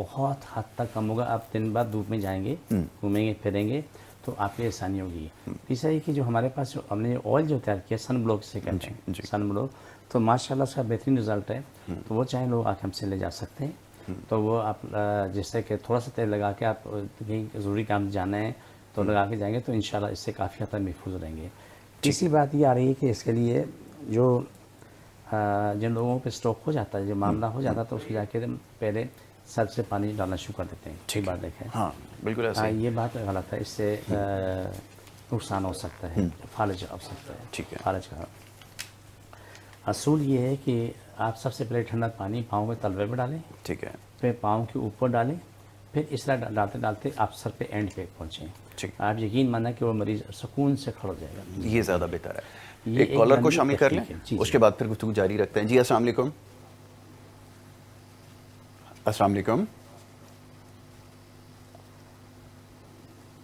بہت حد تک کم ہوگا. آپ دن بعد دھوپ میں جائیں گے, گھومیں گے پھریں گے تو آپ کی آسانی ہوگی. تیسرا یہ کہ جو ہمارے پاس ہم نے آئل جو تیار کیا سن بلوک سے کہتے ہیں, سن بلوک, تو ماشاءاللہ اس کا بہترین رزلٹ ہے. تو وہ چاہیں لوگ آ کے ہم سے لے جا سکتے ہیں. تو وہ آپ جیسے کہ تھوڑا سا تیل لگا کے آپ کہیں ضروری کام جانا ہے تو لگا کے جائیں گے تو انشاءاللہ اس سے کافی حد تک محفوظ رہیں گے. تیسری بات یہ آ رہی ہے کہ اس کے لیے جو جن لوگوں پہ اسٹروک ہو جاتا ہے, جو معاملہ ہو جاتا ہے, تو اس کو جا کے پہلے سر سے پانی ڈالنا شروع کر دیتے ہیں. ٹھیک بات دیکھیں, ہاں بالکل ایسا ہی. یہ بات غلط ہے. اس سے نقصان ہو سکتا ہے, فالج ہو سکتا ہے. ٹھیک ہے. فالج کا اصول یہ ہے کہ آپ سب سے پہلے ٹھنڈا پانی پاؤں کے تلوے پہ ڈالیں, ٹھیک ہے, پھر پاؤں کے اوپر ڈالیں, پھر اس طرح ڈالتے ڈالتے آپ سر پہ اینڈ پہ پہنچیں. ٹھیک. آپ یقین مانا کہ وہ مریض سکون سے کھڑ ہو جائے گا. یہ زیادہ بہتر ہے. یہ ایک کالر کو لمبی شامل کر لیں, تحقیق ہے. جی اس کے بعد پھر گفتگو جاری رکھتے ہیں. جی السلام علیکم. السلام علیکم.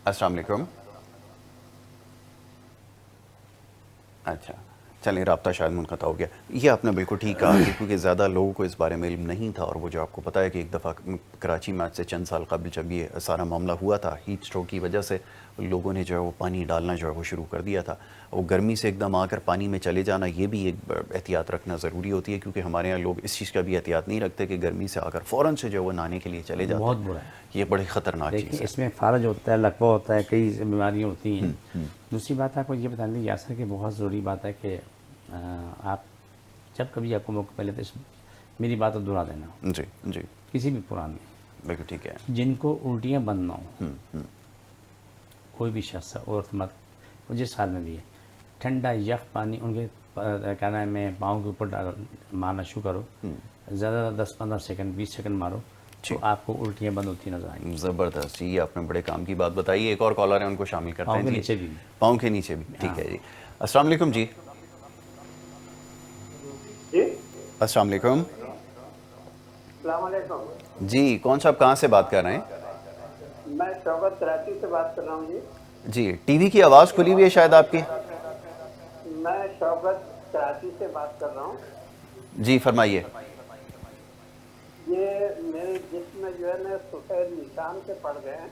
السلام علیکم. اچھا چلیں, رابطہ شاید منقطع ہو گیا. یہ آپ نے بالکل ٹھیک کہا کہ کیونکہ زیادہ لوگوں کو اس بارے میں علم نہیں تھا, اور وہ جو آپ کو پتہ ہے کہ ایک دفعہ کراچی میں آج سے چند سال قبل جب یہ سارا معاملہ ہوا تھا, ہیٹ اسٹروک کی وجہ سے لوگوں نے جو ہے وہ پانی ڈالنا جو ہے وہ شروع کر دیا تھا. وہ گرمی سے ایک دم آ کر پانی میں چلے جانا, یہ بھی ایک احتیاط رکھنا ضروری ہوتی ہے, کیونکہ ہمارے یہاں لوگ اس چیز کا بھی احتیاط نہیں رکھتے کہ گرمی سے آ کر فوراً سے جو ہے وہ نہانے کے لیے چلے جاتے ہیں. بہت برا ہے. یہ بڑی خطرناک چیز دیکھیں ہے. اس میں فالج ہوتا ہے, لقوہ ہوتا ہے, کئی بیماریاں ہوتی ہیں. دوسری بات آپ کو یہ بتانے کی یاسر کہ بہت ضروری بات ہے کہ آپ جب کبھی آپ کو موقع ملے تو میری بات کو دہرا دینا. جی جی کسی بھی قرآن میں بالکل ٹھیک ہے. جن کو الٹیاں بند نہ ہوں, کوئی بھی شخص ہے, عورت مرد, جس حال میں بھی ہے, ٹھنڈا یخ پانی ان کے کہنا ہے میں پاؤں کے اوپر مارنا شروع کرو, زیادہ 10-15 سیکنڈ 20 سیکنڈ مارو تو آپ کو الٹیاں بند ہوتی نظر آئیں گی. زبردست. جی آپ نے بڑے کام کی بات بتائی. ایک اور کالر ہے, ان کو شامل کرتے ہیں. پاؤں کے نیچے بھی. پاؤں کے نیچے بھی ٹھیک ہے. جی السلام علیکم. جی السلام علیکم. السلام علیکم. جی کون صاحب کہاں سے بات کر رہے ہیں؟ میں شوکت کراچی سے بات کر رہا ہوں. جی جی ٹی وی کی آواز کھلی ہوئی ہے شاید آپ کی. میں شوکت کراچی سے بات کر رہا ہوں. جی فرمائیے. یہ میرے جسم میں جو ہے نا سفید نشان سے پڑ گئے ہیں.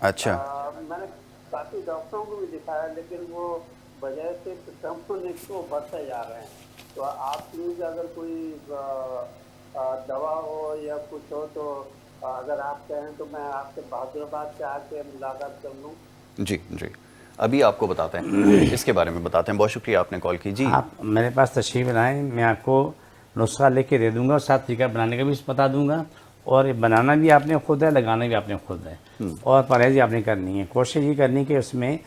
اچھا. میں نے کافی ڈاکٹروں کو بھی دکھایا لیکن وہ بجائے سے کم ہونے کو بڑھتے جا رہے ہیں. تو آپ پلیز اگر کوئی دوا ہو یا کچھ ہو تو اگر آپ کہیں تو میں آپ سے بہادرآباد سے آ کے ملاقات کر لوں. جی جی ابھی آپ کو بتاتے ہیں, اس کے بارے میں بتاتے ہیں. بہت شکریہ آپ نے کال کی. جی آپ میرے پاس تشریف لائیں, میں آپ کو نسخہ لے کے دے دوں گا, اور ساتھ طریقہ بنانے کا بھی بتا دوں گا. اور بنانا بھی آپ نے خود ہے, لگانا بھی آپ نے خود ہے, اور پرہیز آپ نے کرنی ہے. کوشش یہ کرنی کہ اس میں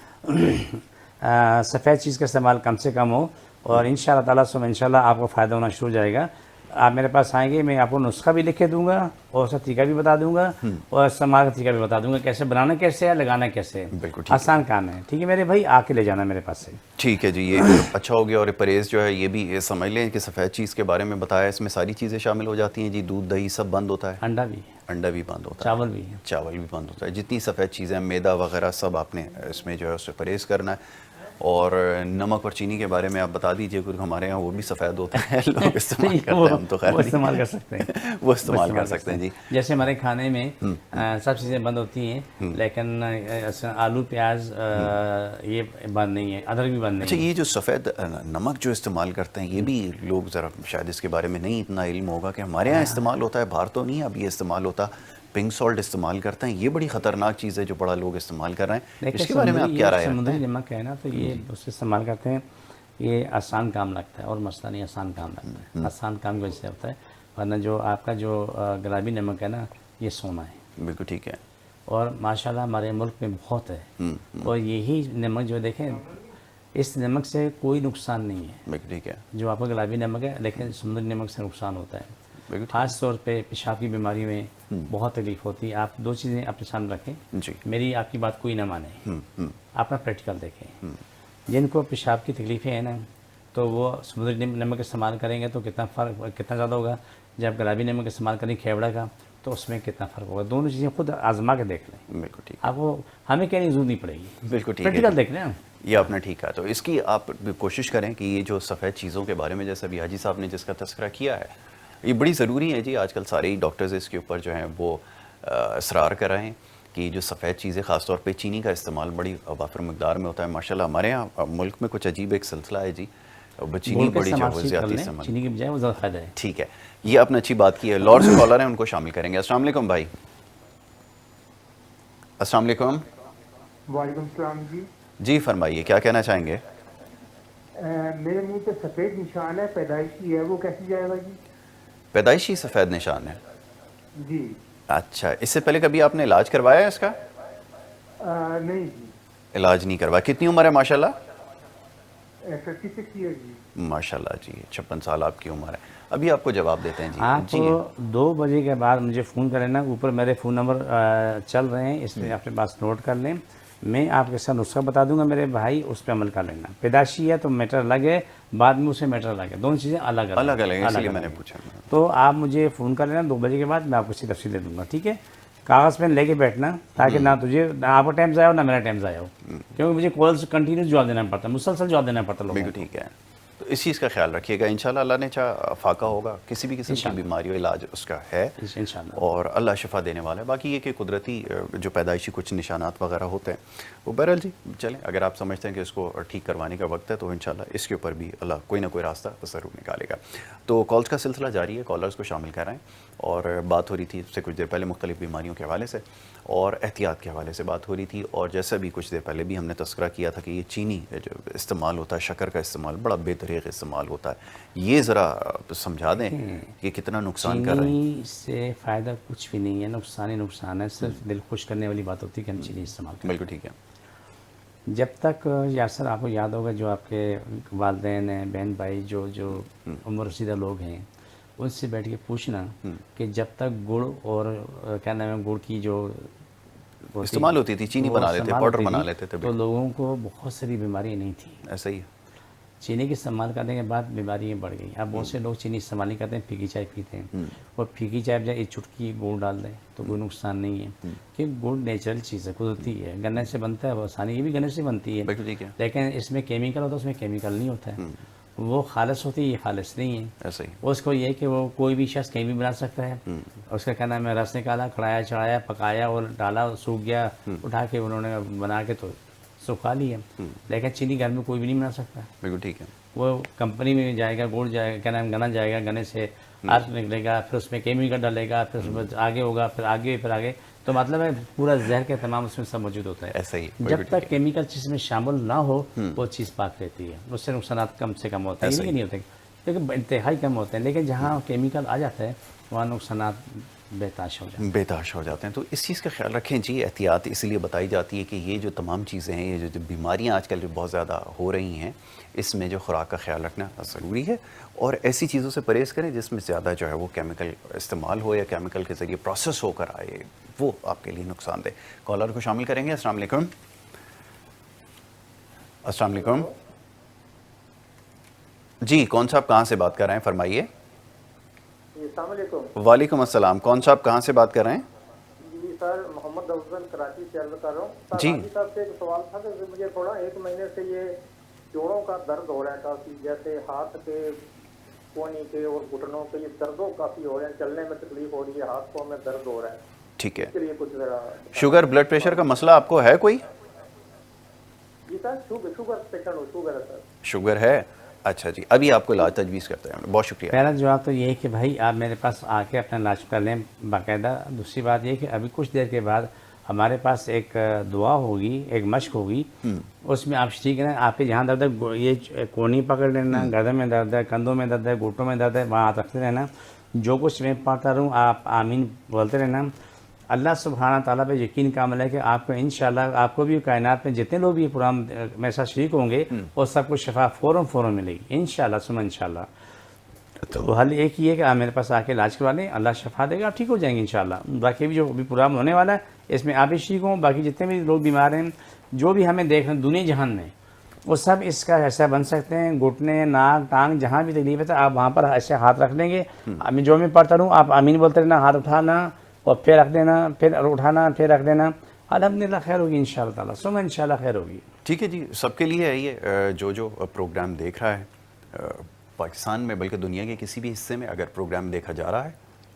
سفید چیز کا استعمال کم سے کم ہو, اور ان شاء اللہ تعالیٰ سے ان شاء اللہ آپ کو فائدہ ہونا شروع ہو جائے گا. آپ میرے پاس آئیں گے, میں آپ کو نسخہ بھی لکھ کے دوں گا, اور اس کا طریقہ بھی بتا دوں گا, اور استعمال کا طریقہ بھی بتا دوں گا, کیسے بنانا کیسے ہے, لگانا کیسے ہے. بالکل ٹھیک. آسان کام ہے. ٹھیک ہے میرے بھائی, آ کے لے جانا میرے پاس سے. ٹھیک ہے. جی یہ اچھا ہو گیا. اور پرہیز جو ہے یہ بھی سمجھ لیں کہ سفید چیز کے بارے میں بتایا, اس میں ساری چیزیں شامل ہو جاتی ہیں. جی دودھ دہی سب بند ہوتا ہے, انڈا بھی, انڈا بھی بند ہوتا ہے, چاول بھی ہے, چاول بھی بند ہوتا ہے. جتنی سفید چیزیں میدا وغیرہ سب آپ نے اس میں جو ہے اس سے پرہیز کرنا ہے. اور نمک اور چینی کے بارے میں آپ بتا دیجئے, کیونکہ ہمارے یہاں وہ بھی سفید ہوتا ہے, لوگ استعمال کرتے ہیں, ہم تو خیر وہ استعمال کر سکتے ہیں, وہ استعمال کر سکتے ہیں. جی جیسے ہمارے کھانے میں سب چیزیں بند ہوتی ہیں, لیکن آلو پیاز یہ بند نہیں ہے, ادرک بھی بند نہیں ہے. اچھا یہ جو سفید نمک جو استعمال کرتے ہیں, یہ بھی لوگ ذرا شاید اس کے بارے میں نہیں اتنا علم ہوگا کہ ہمارے یہاں استعمال ہوتا ہے, باہر تو نہیں اب یہ استعمال ہوتا. پنک سالٹ استعمال کرتے ہیں, یہ بڑی خطرناک چیز ہے جو بڑا لوگ استعمال کر رہے ہیں. اس کے بارے میں آپ کیا رائے ہیں؟ سمندری نمک ہے نا, تو یہ اس سے استعمال کرتے ہیں. یہ آسان کام لگتا ہے, اور مسئلہ نہیں, آسان کام لگتا ہے. آسان کام کی وجہ سے ہوتا ہے, ورنہ جو آپ کا جو گلابی نمک ہے نا, یہ سونا ہے. بالکل ٹھیک ہے. اور ماشاءاللہ ہمارے ملک میں بہت ہے, اور یہی نمک جو دیکھیں, اس نمک سے کوئی نقصان نہیں ہے. بالکل ٹھیک ہے. جو آپ کا گلابی نمک ہے, لیکن سمندری نمک سے نقصان ہوتا ہے. خاص طور پہ پیشاب کی بیماری میں بہت تکلیف ہوتی ہے. آپ دو چیزیں اپنے سامنے رکھیں. جی میری آپ کی بات کوئی نہ مانے, اپنا پریکٹیکل دیکھیں. جن کو پیشاب کی تکلیفیں ہیں نا, تو وہ سمندری نمک استعمال کریں گے تو کتنا فرق, کتنا زیادہ ہوگا. جب گلابی نمک استعمال کریں کھیوڑا کا, تو اس میں کتنا فرق ہوگا. دونوں چیزیں خود آزما کے دیکھ لیں. بالکل ٹھیک. آپ کو ہمیں کہنے کی ضرورت نہیں پڑے گی, بالکل ٹھیک ہے. پریکٹیکل دیکھ لیں. یہ آپ نے ٹھیک کہا. تو اس کی آپ کوشش کریں کہ یہ جو سفید چیزوں کے بارے میں جیسے ابھی حاجی صاحب نے جس کا تذکرہ کیا ہے, یہ بڑی ضروری ہے. جی آج کل سارے ہی ڈاکٹرز اس کے اوپر جو ہیں وہ اصرار کر رہے ہیں کہ جو سفید چیزیں خاص طور پہ چینی کا استعمال بڑی وافر مقدار میں ہوتا ہے ماشاءاللہ. ہمارے یہاں ملک میں کچھ عجیب ایک سلسلہ ہے جی, چینی گڑ کا بڑی استعمال جو صحیح کر زیادتی لیں, استعمال. چینی کی بجائے وہ زیادہ فائدہ ہے. ٹھیک ہے, یہ آپ نے اچھی بات کی ہے. لاہور سے کالر ہیں, ان کو شامل کریں گے. السلام علیکم بھائی. السلام علیکم. وعلیکم السلام جی. جی فرمائیے, کیا کہنا چاہیں گے؟ میرے منہ پہ سفید نشان ہے, پیدائشی ہے, وہ کیسے جائے گا جی؟ پیدائشی سفید نشان ہے, جی. اچھا. اس سے پہلے کبھی آپ نے علاج کروایا ہے اس کا؟ نہیں جی. علاج نہیں کروایا. کتنی عمر ہے ماشاءاللہ؟ 56 ایئر جی. ماشاءاللہ جی, 56 سال آپ کی عمر ہے. ابھی آپ کو جواب دیتے ہیں جی. آپ جی 2 بجے کے بعد مجھے فون کریں نا, اوپر میرے فون نمبر چل رہے ہیں, اس پہ اپنے پاس نوٹ کر لیں. میں آپ کے ساتھ نسخہ بتا دوں گا میرے بھائی, اس پہ عمل کر لینا. پیدائشی ہے تو میٹر الگ ہے, بعد میں اسے میٹر الگ ہے, دونوں چیزیں الگ الگ الگ, اس لیے میں نے پوچھا. تو آپ مجھے فون کر لینا 2 بجے کے بعد, میں آپ کو اس کی تفصیل دے دوں گا. ٹھیک ہے, کاغذ پین لے کے بیٹھنا, تاکہ نہ تجھے نہ آپ کا ٹائم ضائع ہو نہ میرا ٹائم ضائع ہو, کیونکہ مجھے کالز کنٹینیوس جواب دینا پڑتا ہے, مسلسل جواب دینا پڑتا ہے لوگوں کو. بالکل ٹھیک ہے. تو اس چیز کا خیال رکھیے گا. انشاءاللہ اللہ نے چاہا فاقہ ہوگا, کسی بھی قسم کی بیماری ہو علاج اس کا ہے, انشاءاللہ, اور اللہ شفا دینے والا ہے. باقی یہ کہ قدرتی جو پیدائشی کچھ نشانات وغیرہ ہوتے ہیں وہ بہرحال جی چلیں, اگر آپ سمجھتے ہیں کہ اس کو ٹھیک کروانے کا وقت ہے تو انشاءاللہ اس کے اوپر بھی اللہ کوئی نہ کوئی راستہ ضرور نکالے گا. تو کالز کا سلسلہ جاری ہے, کالرز کو شامل کر رہے ہیں. اور بات ہو رہی تھی اس سے کچھ دیر پہلے مختلف بیماریوں کے حوالے سے اور احتیاط کے حوالے سے بات ہو رہی تھی, اور جیسا بھی کچھ دیر پہلے بھی ہم نے تذکرہ کیا تھا کہ یہ چینی جو استعمال ہوتا ہے, شکر کا استعمال بڑا بے دریغ استعمال ہوتا ہے. یہ ذرا سمجھا دیں کہ کتنا نقصان کر رہے ہیں. چینی سے فائدہ کچھ بھی نہیں ہے, نقصان ہی نقصان ہے. صرف دل خوش کرنے والی بات ہوتی ہے کہ ہم چینی استعمال کریں. بالکل ٹھیک ہے. جب تک یاسر آپ کو یاد ہوگا, جو آپ کے والدین ہیں, بہن بھائی, جو عمر رسیدہ لوگ ہیں, ان سے بیٹھ کے پوچھنا کہ جب تک گڑ اور کیا نام ہے, گڑ کی جو استعمال ہوتی تھی, چینی بنا لیتے, پاؤڈر بنا لیتے تھے, تو لوگوں کو بہت ساری بیماریاں نہیں تھیں. ایسا ہی. چینی کے استعمال کرنے کے بعد بیماریاں بڑھ گئی. اب بہت سے لوگ چینی استعمال نہیں کرتے ہیں, پھیکی چائے پیتے ہیں, اور پھیکی چائے بجائے ایک چٹکی گڑ ڈال دیں تو کوئی نقصان نہیں ہے, کیونکہ گڑ نیچرل چیز ہے, قدرتی ہے, گنے سے بنتا ہے, وہ آسانی یہ بھی گنے سے بنتی ہے, بالکل ٹھیک ہے. لیکن اس میں کیمیکل ہوتا ہے, اس میں کیمیکل نہیں ہوتا ہے. وہ خالص ہوتی ہے, یہ خالص نہیں ہے. ایسا ہی. اس کو یہ کہ وہ کوئی بھی شخص کہیں بھی بنا سکتا ہے. اس کا کیا نام ہے, رس نکالا, کھڑایا, چڑھایا, پکایا اور ڈالا, سوکھ گیا, اٹھا کے انہوں نے بنا کے تو سکھا لی ہے. لیکن چینی گھر میں کوئی بھی نہیں بنا سکتا. بالکل ٹھیک ہے. وہ کمپنی میں جائے گا, گڑ جائے گا, کیا نام گنا جائے گا, گنے سے آرک نکلے گا, پھر اس میں کیمیکل ڈالے گا, پھر اس میں آگے ہوگا, پھر آگے, تو مطلب ہے پورا زہر کے تمام اس میں سب موجود ہوتا ہے. ایسا ہی. جب تک کیمیکل چیز میں شامل نہ ہو وہ چیز پاک رہتی ہے, اس سے نقصانات کم سے کم ہوتے ہیں. یہ نہیں ہوتے لیکن انتہائی کم ہوتے ہیں, لیکن جہاں کیمیکل آ جاتا ہے وہاں نقصانات بےتاش ہو جاتے ہیں. تو اس چیز کا خیال رکھیں جی. احتیاط اس لیے بتائی جاتی ہے کہ یہ جو تمام چیزیں ہیں, یہ جو بیماریاں آج کل جو بہت زیادہ ہو رہی ہیں, اس میں جو خوراک کا خیال رکھنا ضروری ہے, اور ایسی چیزوں سے پرہیز کریں جس میں زیادہ جو ہے وہ کیمیکل استعمال ہو یا کیمیکل کے ذریعے پروسیس ہو کر آئے, وہ آپ کے لیے نقصان دہ. کالر کو شامل کریں گے. السلام علیکم. السلام علیکم. جی کون صاحب کہاں سے بات کر رہے ہیں, فرمائیے. السلام علیکم. وعلیکم السلام. کون صاحب کہاں سے بات کر رہے ہیں؟ جی سر, محمد افضل کراچی سے عرض کر رہا ہوں. سر جی. حاجی صاحب سے ایک سوال تھا کہ مجھے تھوڑا 1 مہینے سے یہ جوڑوں کا درد ہو رہا ہے کافی, جیسے ہاتھ کے کونی کے اور گھٹنوں کے یہ دردوں کافی ہو رہے ہیں, چلنے میں تکلیف ہو رہی ہے, ہاتھوں میں درد ہو رہا ہے. ٹھیک ہے. اس کے لیے کچھ ذرا. شوگر بلڈ پریشر کا مسئلہ آپ کو ہے کوئی؟ جی سر, شوگر پیشنٹ ہو, شوگر ہے سر. شوگر ہے, اچھا جی. ابھی آپ کو علاج تجویز کرتے ہیں. بہت شکریہ. پہلا جواب تو یہ ہے کہ بھائی آپ میرے پاس آ کے اپنا علاج کر لیں باقاعدہ. دوسری بات یہ کہ ابھی کچھ دیر کے بعد ہمارے پاس ایک دعا ہوگی, ایک مشق ہوگی, اس میں آپ شریک رہیں. آپ کے جہاں درد ہے یہ کونی پکڑ لینا, گردن میں درد ہے, کندھوں میں درد ہے, گھٹنوں میں درد ہے, وہاں ہاتھ رکھتے رہنا. جو کچھ میں پڑھتا رہوں آپ آمین بولتے رہنا. اللہ سبحانہ تعالیٰ پہ یقین کا عمل ہے کہ آپ کو انشاءاللہ آپ کو بھی کائنات میں جتنے لوگ بھی یہ پروگرام میرے ساتھ شریک ہوں گے وہ سب کو شفا فوراً ملے گی انشاءاللہ ثم انشاءاللہ. تو حل ایک ہی ہے کہ آپ میرے پاس آ کے علاج کروا لیں, اللہ شفا دے گا, آپ ٹھیک ہو جائیں گے انشاءاللہ. باقی بھی جو بھی پروگرام ہونے والا ہے اس میں آپ بھی شریک ہوں, باقی جتنے بھی لوگ بیمار ہیں جو بھی ہمیں دیکھ رہے ہیں دنیا جہان میں وہ سب اس کا ایسا بن سکتے ہیں. گھٹنے, ناک, ٹانگ جہاں بھی تکلیف ہے آپ وہاں پر ایسے ہاتھ رکھ لیں گے. جو میں پڑھتا رہوں آپ آمین بولتے رہنا, ہاتھ اٹھانا اور پھر رکھ دینا, پھر اٹھانا, پھر رکھ دینا. الحمدللہ خیر ہوگی انشاءاللہ تعالیٰ, ثم انشاءاللہ خیر ہوگی. ٹھیک ہے جی. سب کے لیے ہے یہ جو پروگرام دیکھ رہا ہے پاکستان میں بلکہ دنیا کے کسی بھی حصے میں, اگر پروگرام دیکھا جا رہا ہے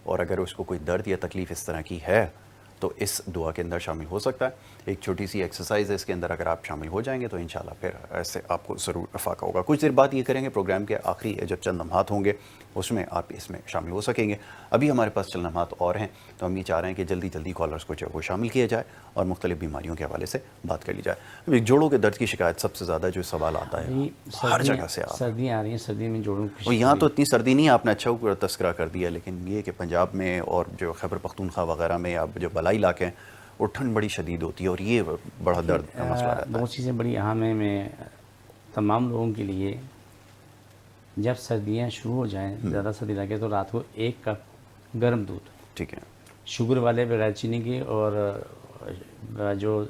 اور اگر اس کو کوئی درد یا تکلیف اس طرح کی ہے تو اس دعا کے اندر شامل ہو سکتا ہے. ایک چھوٹی سی ایکسرسائز ہے اس کے اندر، اگر آپ شامل ہو جائیں گے تو انشاءاللہ پھر ایسے آپ کو ضرور افاقہ ہوگا. کچھ دیر بعد یہ کریں گے، پروگرام کے آخری جب چند لمحات ہوں گے اس میں آپ اس میں شامل ہو سکیں گے. ابھی ہمارے پاس چند لمحات اور ہیں تو ہم یہ چاہ رہے ہیں کہ جلدی جلدی کالرز کو جو ہے وہ شامل کیا جائے اور مختلف بیماریوں کے حوالے سے بات کر لی جائے. ابھی جوڑوں کے درد کی شکایت سب سے زیادہ جو سوال آتا ہے ہر جگہ سے سردیاں آ رہی ہیں، سردی میں جوڑوں کی اور یہاں تو اتنی سردی نہیں، آپ نے اچھا تذکرہ کر دیا، لیکن یہ کہ پنجاب میں اور جو خیبر پختونخوا وغیرہ میں اب جو بلائی علاقے ہیں وہ ٹھنڈ بڑی شدید ہوتی ہے اور یہ بڑا درد کا مسئلہ رہتا ہے. دو چیزیں بڑی اہم ہیں میں تمام لوگوں کے لیے. جب سردیاں شروع ہو جائیں، زیادہ سردی لگے تو رات کو 1 کپ گرم دودھ، ٹھیک ہے، شوگر والے بغیر چینی کے، اور جو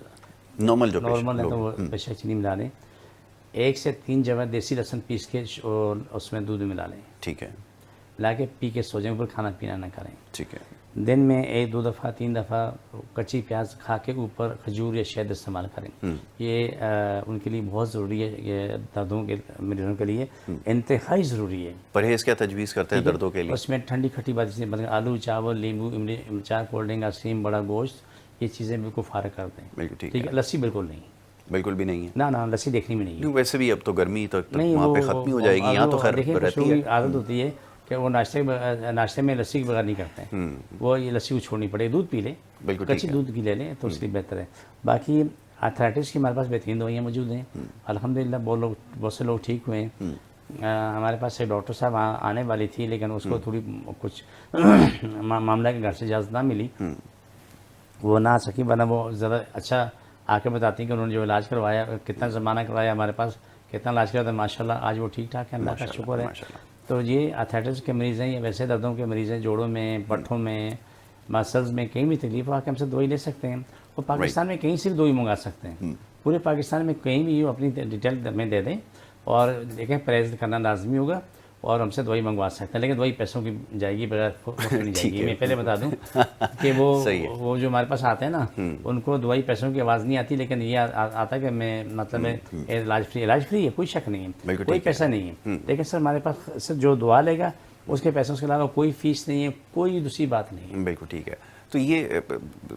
نارمل ہے تو وہ بشک چینی ملا لیں. 1 سے 3 جگہ دیسی لہسن پیس کے اور اس میں دودھ ملا لیں، ٹھیک ہے، ملا کے پی کے سو جائیں، اوپر کھانا پینا نہ کریں. ٹھیک ہے، دن میں 1-2 دفعہ 3 دفعہ کچی پیاز کھا کے اوپر کھجور یا شہد استعمال کریں. یہ ان کے لیے بہت ضروری ہے، یہ دردوں کے مریضوں کے لیے انتہائی ضروری ہے. پرہیز کیا تجویز کرتے ہیں دردوں کے لیے؟ اس میں ٹھنڈی کھٹی بات جیسے مطلب آلو، چاول، لیمبو، چائے، کولڈ ڈرنک، آئس کریم، بڑا گوشت، یہ چیزیں بالکل فارغ کر دیں. بالکل ٹھیک ٹھیک ہے. لسی بالکل نہیں، بالکل بھی نہیں ہے. نہ لسی دیکھنی بھی نہیں ہے. ویسے بھی اب تو گرمی تو نہیں، وہاں پہ ختم ہی ہو جائے گی، یہاں تو خیر دیکھیں رہتی کچھ ہے. عادت ہوتی ہے کہ وہ ناشتے میں لسی کے بغیر نہیں کرتے ہیں، وہ یہ لسی کو چھوڑنی پڑے، دودھ پی لیں، بالکل کچی دودھ کی لے لیں تو اس لیے بہتر ہے. باقی آرتھرائٹس کی ہمارے پاس بہترین دوائیاں موجود ہیں الحمدللہ. بہت سے لوگ ٹھیک ہوئے ہیں. ہمارے پاس ایک ڈاکٹر صاحب آنے والی تھی لیکن اس کو تھوڑی کچھ معاملہ کے گھر سے اجازت نہ ملی، وہ نہ آ سکی، ورنہ وہ زیادہ اچھا آ کے بتاتی ہیں کہ انہوں نے جو علاج کروایا، کتنا زمانہ کروایا ہمارے پاس، کتنا علاج کروایا تھا، ماشاءاللہ آج وہ ٹھیک ٹھاک ہے، اللہ کا شکر ہے. تو یہ آرتھرائٹس کے مریض ہیں یا ویسے دردوں کے مریض ہیں، جوڑوں میں، پٹھوں میں، مسلز میں کہیں بھی تکلیف ہو، آ کے ہم سے دوائی لے سکتے ہیں. اور پاکستان میں کہیں سے بھی دوائی منگا سکتے ہیں، پورے پاکستان میں کہیں بھی اپنی ڈیٹیل میں دے دیں اور دیکھیں پرہیز کرنا لازمی ہوگا اور ہم سے دوائی منگوا سکتے ہیں. لیکن دوائی پیسوں کی جائے گی، بغیر مفت نہیں جائے گی. میں پہلے بتا دوں کہ وہ جو ہمارے پاس آتے ہیں نا، ان کو دوائی پیسوں کی آواز نہیں آتی، لیکن یہ آتا ہے کہ میں مطلب علاج فری ہے، کوئی شک نہیں ہے، کوئی پیسہ نہیں ہے. لیکن سر ہمارے پاس صرف جو دعا لے گا اس کے پیسوں کے علاوہ کوئی فیس نہیں ہے، کوئی دوسری بات نہیں ہے. بالکل ٹھیک ہے. تو یہ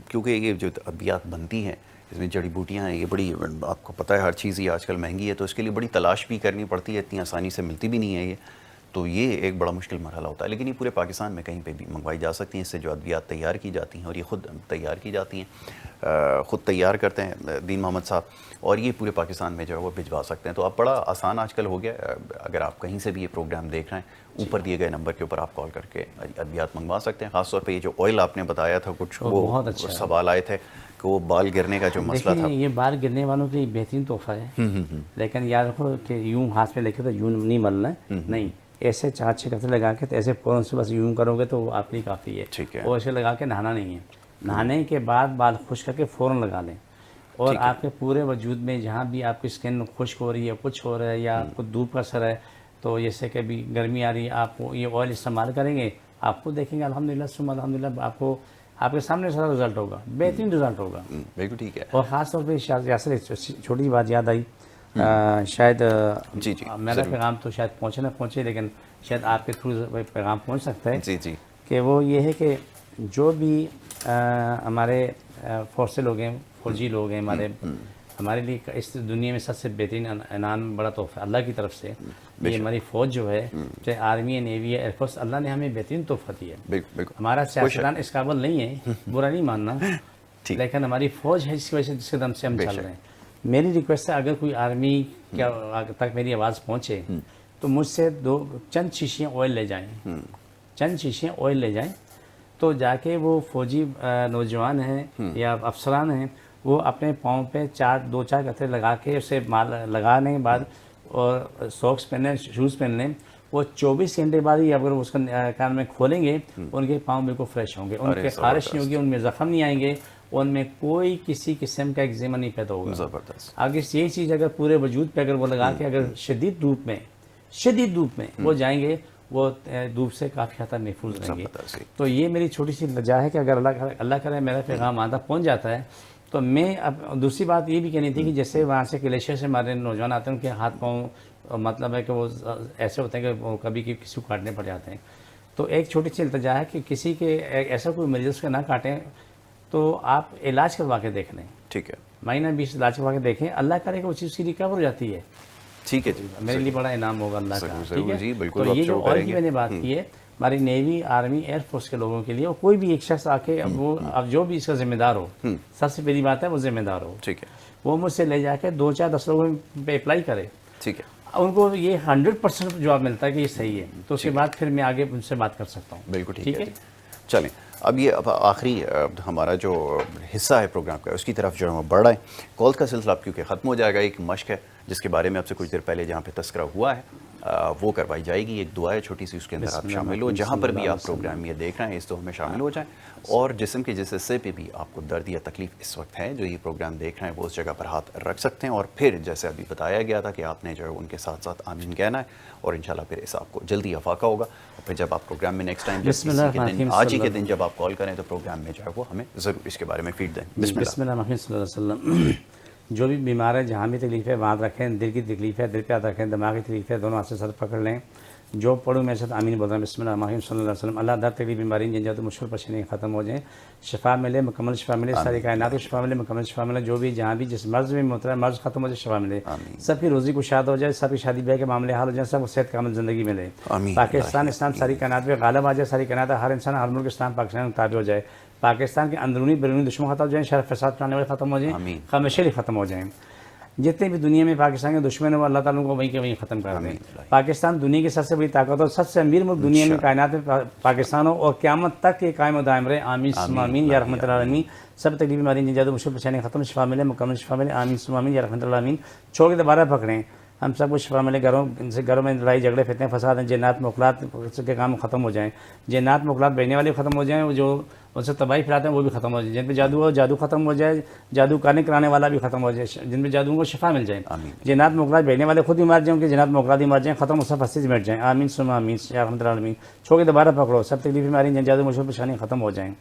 کیونکہ یہ جو ادویات بنتی ہیں اس میں جڑی بوٹیاں ہیں، یہ بڑی، آپ کو پتہ ہے ہر چیز یہ آج کل مہنگی ہے تو اس کے لیے بڑی تلاش بھی کرنی پڑتی ہے، اتنی آسانی سے ملتی بھی نہیں ہے یہ، تو یہ ایک بڑا مشکل مرحلہ ہوتا ہے. لیکن یہ پورے پاکستان میں کہیں پہ بھی منگوائی جا سکتی ہیں. اس سے جو ادویات تیار کی جاتی ہیں اور یہ خود تیار کی جاتی ہیں، خود تیار کرتے ہیں دین محمد صاحب، اور یہ پورے پاکستان میں جو ہے وہ بھجوا سکتے ہیں. تو اب بڑا آسان آج کل ہو گیا، اگر آپ کہیں سے بھی یہ پروگرام دیکھ رہے ہیں، اوپر دیے گئے نمبر کے اوپر آپ کال کر کے ادویات منگوا سکتے ہیں. خاص طور پہ یہ جو آئل آپ نے بتایا تھا، کچھ وہ سوال آئے تھے کہ وہ بال گرنے کا جو مسئلہ تھا. یہ بال گرنے والوں کے لیے بہترین تحفہ ہے، لیکن یاد رکھو کہ یوں ہاتھ میں لے کے تو یوں نہیں ملنا ہے، نہیں، ایسے 4-6 قطرے لگا کے ایسے فوراً سے بس یوں کرو گے تو وہ آپ کے لیے کافی ہے. ٹھیک ہے. اور ایسے لگا کے نہانا نہیں ہے، نہانے کے بعد بال خشک کر کے فوراً لگا لیں. اور آپ کے پورے وجود میں جہاں بھی آپ کی اسکن خشک ہو رہی ہے، کچھ ہو رہا ہے یا آپ کو دھوپ کا اثر ہے، تو جیسے کہ ابھی گرمی آ رہی ہے، آپ یہ آئل استعمال کریں گے، آپ کو دیکھیں گے الحمدللہ ثم الحمدللہ آپ کو آپ کے سامنے سارا رزلٹ ہوگا، بہترین رزلٹ ہوگا. بالکل ٹھیک ہے. اور خاص طور پہ یاسر چھوٹی بات یاد آئی، شاید میرا پیغام تو شاید پہنچے نہ پہنچے، لیکن شاید آپ کے تھرو پیغام پہنچ سکتا ہے کہ وہ یہ ہے کہ جو بھی ہمارے فورسی لوگ ہیں، فوجی لوگ ہیں، ہمارے لیے اس دنیا میں سب سے بہترین انعام بڑا تحفہ اللہ کی طرف سے یہ ہماری فوج جو ہے، چاہے آرمی ہے، نیوی ہے، ایئر فورس، اللہ نے ہمیں بہترین تحفہ دیا ہے. ہمارا سیاستدان اس قابل نہیں ہے، برا نہیں ماننا، لیکن ہماری فوج ہے جس کی وجہ سے، جس کے دم سے ہم چل رہے ہیں. میری ریکویسٹ ہے اگر کوئی آرمی تک میری آواز پہنچے تو مجھ سے چند شیشیاں آئل لے جائیں، چند شیشیاں آئل لے جائیں، تو جا کے وہ فوجی نوجوان ہیں یا افسران ہیں، وہ اپنے پاؤں پہ 2-4 قطرے لگا کے اسے لگانے کے بعد اور ساکس پہنیں، شوز پہن لیں، وہ 24 گھنٹے بعد ہی اگر اس کا کان میں کھولیں گے ان کے پاؤں بالکل فریش ہوں گے، ان کے خارش نہیں ہوگی، ان میں زخم نہیں آئیں گے، ان میں کوئی کسی قسم کا ایگزیما نہیں پیدا ہوگا. زبردست. اگر یہ چیز اگر پورے وجود پہ اگر وہ لگا کے اگر شدید دھوپ میں وہ جائیں گے، وہ دھوپ سے کافی حد تک محفوظ رہیں گے. تو یہ میری چھوٹی سی لجا ہے کہ اگر اللہ کرے میرا پیغام آدھا پہنچ جاتا ہے تو میں اب دوسری بات یہ بھی کہنی تھی کہ جیسے وہاں سے گلیشیئر سے ہمارے نوجوان آتے ہیں، ان کے ہاتھ پاؤں مطلب ہے کہ وہ ایسے ہوتے ہیں کہ وہ کبھی کسی کو کاٹنے پڑ جاتے ہیں. تو ایک چھوٹی سی التجا ہے کہ کسی کے ایسا کوئی مریض اس کے نہ کاٹیں، تو آپ علاج کروا کے دیکھ لیں, ٹھیک ہے, مہینہ 20 علاج کروا کے دیکھیں, اللہ کرے کہ وہ چیز کی ریکور ہو جاتی ہے, ٹھیک ہے جی, میرے لیے بڑا انعام ہوگا اللہ کا. ضرور ٹھیک جی, ہے, بالکل تو آپ یہ شو جو آئل کریں کی گے. میں نے بات کی ہے, ہماری نیوی, آرمی, ایئر فورس کے لوگوں کے لیے, اور کوئی بھی ایک شخص آ کے وہ اب جو بھی اس کا ذمہ دار ہو, سب سے پہلی بات ہے وہ ذمہ دار ہو, ٹھیک ہے, وہ مجھ سے لے جا کے 2 4 10 لوگوں پہ اپلائی کرے, ٹھیک ہے, ان کو یہ 100% جواب ملتا ہے کہ یہ صحیح ہے, تو اس کے بعد پھر میں آگے ان سے بات کر سکتا ہوں. بالکل ٹھیک ہے جی. چلیں اب یہ آخری ہمارا جو حصہ ہے پروگرام کا, اس کی طرف جو ہم بڑھ رہے ہیں. کالز کا سلسلہ اب کیونکہ ختم ہو جائے گا, ایک مشق ہے جس کے بارے میں آپ سے کچھ دیر پہلے جہاں پہ تذکرہ ہوا ہے وہ کروائی جائے گی. ایک دعا ہے چھوٹی سی, اس کے اندر آپ شامل ہو, جہاں پر بھی آپ پروگرام یہ دیکھ رہے ہیں اس دعا میں شامل ہو جائیں, اور جسم کے جس حصے پہ بھی آپ کو درد یا تکلیف اس وقت ہے جو یہ پروگرام دیکھ رہے ہیں, وہ اس جگہ پر ہاتھ رکھ سکتے ہیں, اور پھر جیسے ابھی بتایا گیا تھا کہ آپ نے جو ہے ان کے ساتھ ساتھ آمین کہنا ہے, اور انشاءاللہ پھر اس آپ کو جلدی افاقہ ہوگا. اور پھر جب آپ پروگرام میں نیکسٹ ٹائم آج ہی کے دن جب آپ کال کریں تو پروگرام میں جو ہے وہ ہمیں ضرور اس کے بارے میں فیڈ دیں. بسم اللہ الرحمن صلی اللہ علیہ وسلم. جو بھی بیمار ہے, جہاں بھی تکلیف ہے وہاں رکھیں, دل کی تکلیف ہے دل پہ ہاتھ رکھیں, دماغی تکلیف ہے دونوں ہاتھ سے سر پکڑ لیں. جو پڑھوں میرے ساتھ آمین بول رہا ہوں. بسم اللہ الرحمن صلی اللہ علیہ وسلم. اللہ در تکلیف بیماری جنجات مشکل پریشانی ختم ہو جائیں, شفا ملے, مکمل شفا ملے, ساری کائنات کو شفا ملے, مکمل شفا ملے. جو بھی جہاں بھی جس مرض میں مبتلا ہے مرض ختم ہو جائے, شفا ملے. سب کی روزی کو شاد ہو جائے, سب کی شادی بیاہ کے معاملے حال ہو جائیں, سب کو صحت کامل زندگی ملے. پاکستان اسلام ساری کائنات پہ غالب آ جائے, ساری کائنات ہر انسان ہر ملک اسلام پاکستان تابع ہو جائے. پاکستان کے اندرونی بیرونی دشمن ختم ہو جائیں, شر فساد پھیلانے والے ختم ہو جائیں, خاموشی ختم ہو جائیں. جتنے بھی دنیا میں پاکستان کے دشمن ہیں وہ اللہ تعالیٰ کو وہیں کے وہیں ختم کر دیں. پاکستان دنیا کی سب سے بڑی طاقت اور سب سے امیر ملک دنیا میں کائنات میں پاکستان ہو, اور قیامت تک یہ قائم و دائم رہے. آمین ثم آمین یا رحمت العالمین. سب تکلیف بیماری جنجات مشکل پریشانی ختم, شفا ملے, مکمل شفا ملے. آمین ثم آمین یا رحمت العالمین. چھوڑ کے دوبارہ پکڑیں, ہم سب کو شفا ملے. گھروں میں لڑائی جھگڑے فتنے فساد ہیں, جنات مخلات کے کام ختم ہو جائیں, جنات مخلات بہنے والے ختم ہو جائیں, وہ جو ان سے تباہی پھیلاتے ہیں وہ بھی ختم ہو جائے, جن پہ جادو ہو جادو ختم ہو جائے, جادو کرانے والا بھی ختم ہو جائے, جن پہ جادو کو شفا مل جائے. جنات مخلات بہنے والے خود بھی مر جائیں, ان کے جنات مخلات بھی مر جائیں, ختم سب ہستی سے مٹ جائیں. آمین ثم آمین یا رحمت العالمین. چھوڑ کے دوبارہ پکڑو, سب تکلیف بیماری جن جادو مشکل پریشانی ختم ہو جائیں.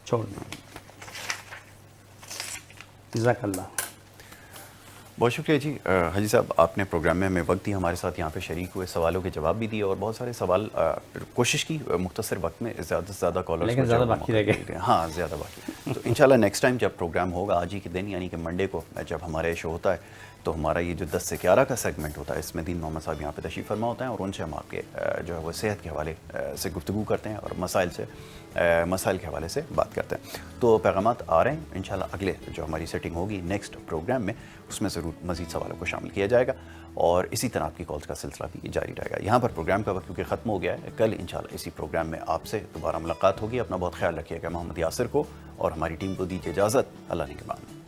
چھوڑ دیں. جزاک اللہ. بہت شکریہ جی. حاجی صاحب آپ نے پروگرام میں ہمیں وقت دیا, ہمارے ساتھ یہاں پہ شریک ہوئے, سوالوں کے جواب بھی دیے, اور بہت سارے سوال کوشش کی مختصر وقت میں زیادہ سے زیادہ کالرز, لیکن زیادہ باقی رہ گئے. ہاں زیادہ باقی. تو انشاءاللہ نیکسٹ ٹائم جب پروگرام ہوگا آج ہی کے دن یعنی کہ منڈے کو جب ہمارا شو ہوتا ہے, تو ہمارا یہ جو 10 سے 11 کا سیگمنٹ ہوتا ہے, اس میں دین محمد صاحب یہاں پہ تشریف فرما ہوتے ہیں, اور ان سے ہم آپ کے جو ہے وہ صحت کے حوالے سے گفتگو کرتے ہیں, اور مسائل کے حوالے سے بات کرتے ہیں. تو پیغامات آ رہے ہیں, انشاءاللہ اگلے جو ہماری سیٹنگ ہوگی نیکسٹ پروگرام میں, اس میں ضرور مزید سوالوں کو شامل کیا جائے گا, اور اسی طرح آپ کی کالز کا سلسلہ بھی جاری رہے گا. یہاں پر پروگرام کا وقت کیونکہ ختم ہو گیا ہے, کل انشاءاللہ اسی پروگرام میں آپ سے دوبارہ ملاقات ہوگی. اپنا بہت خیال رکھیے گا. محمد یاسر کو اور ہماری ٹیم کو دیجیے اجازت. اللہ نے کے بعد.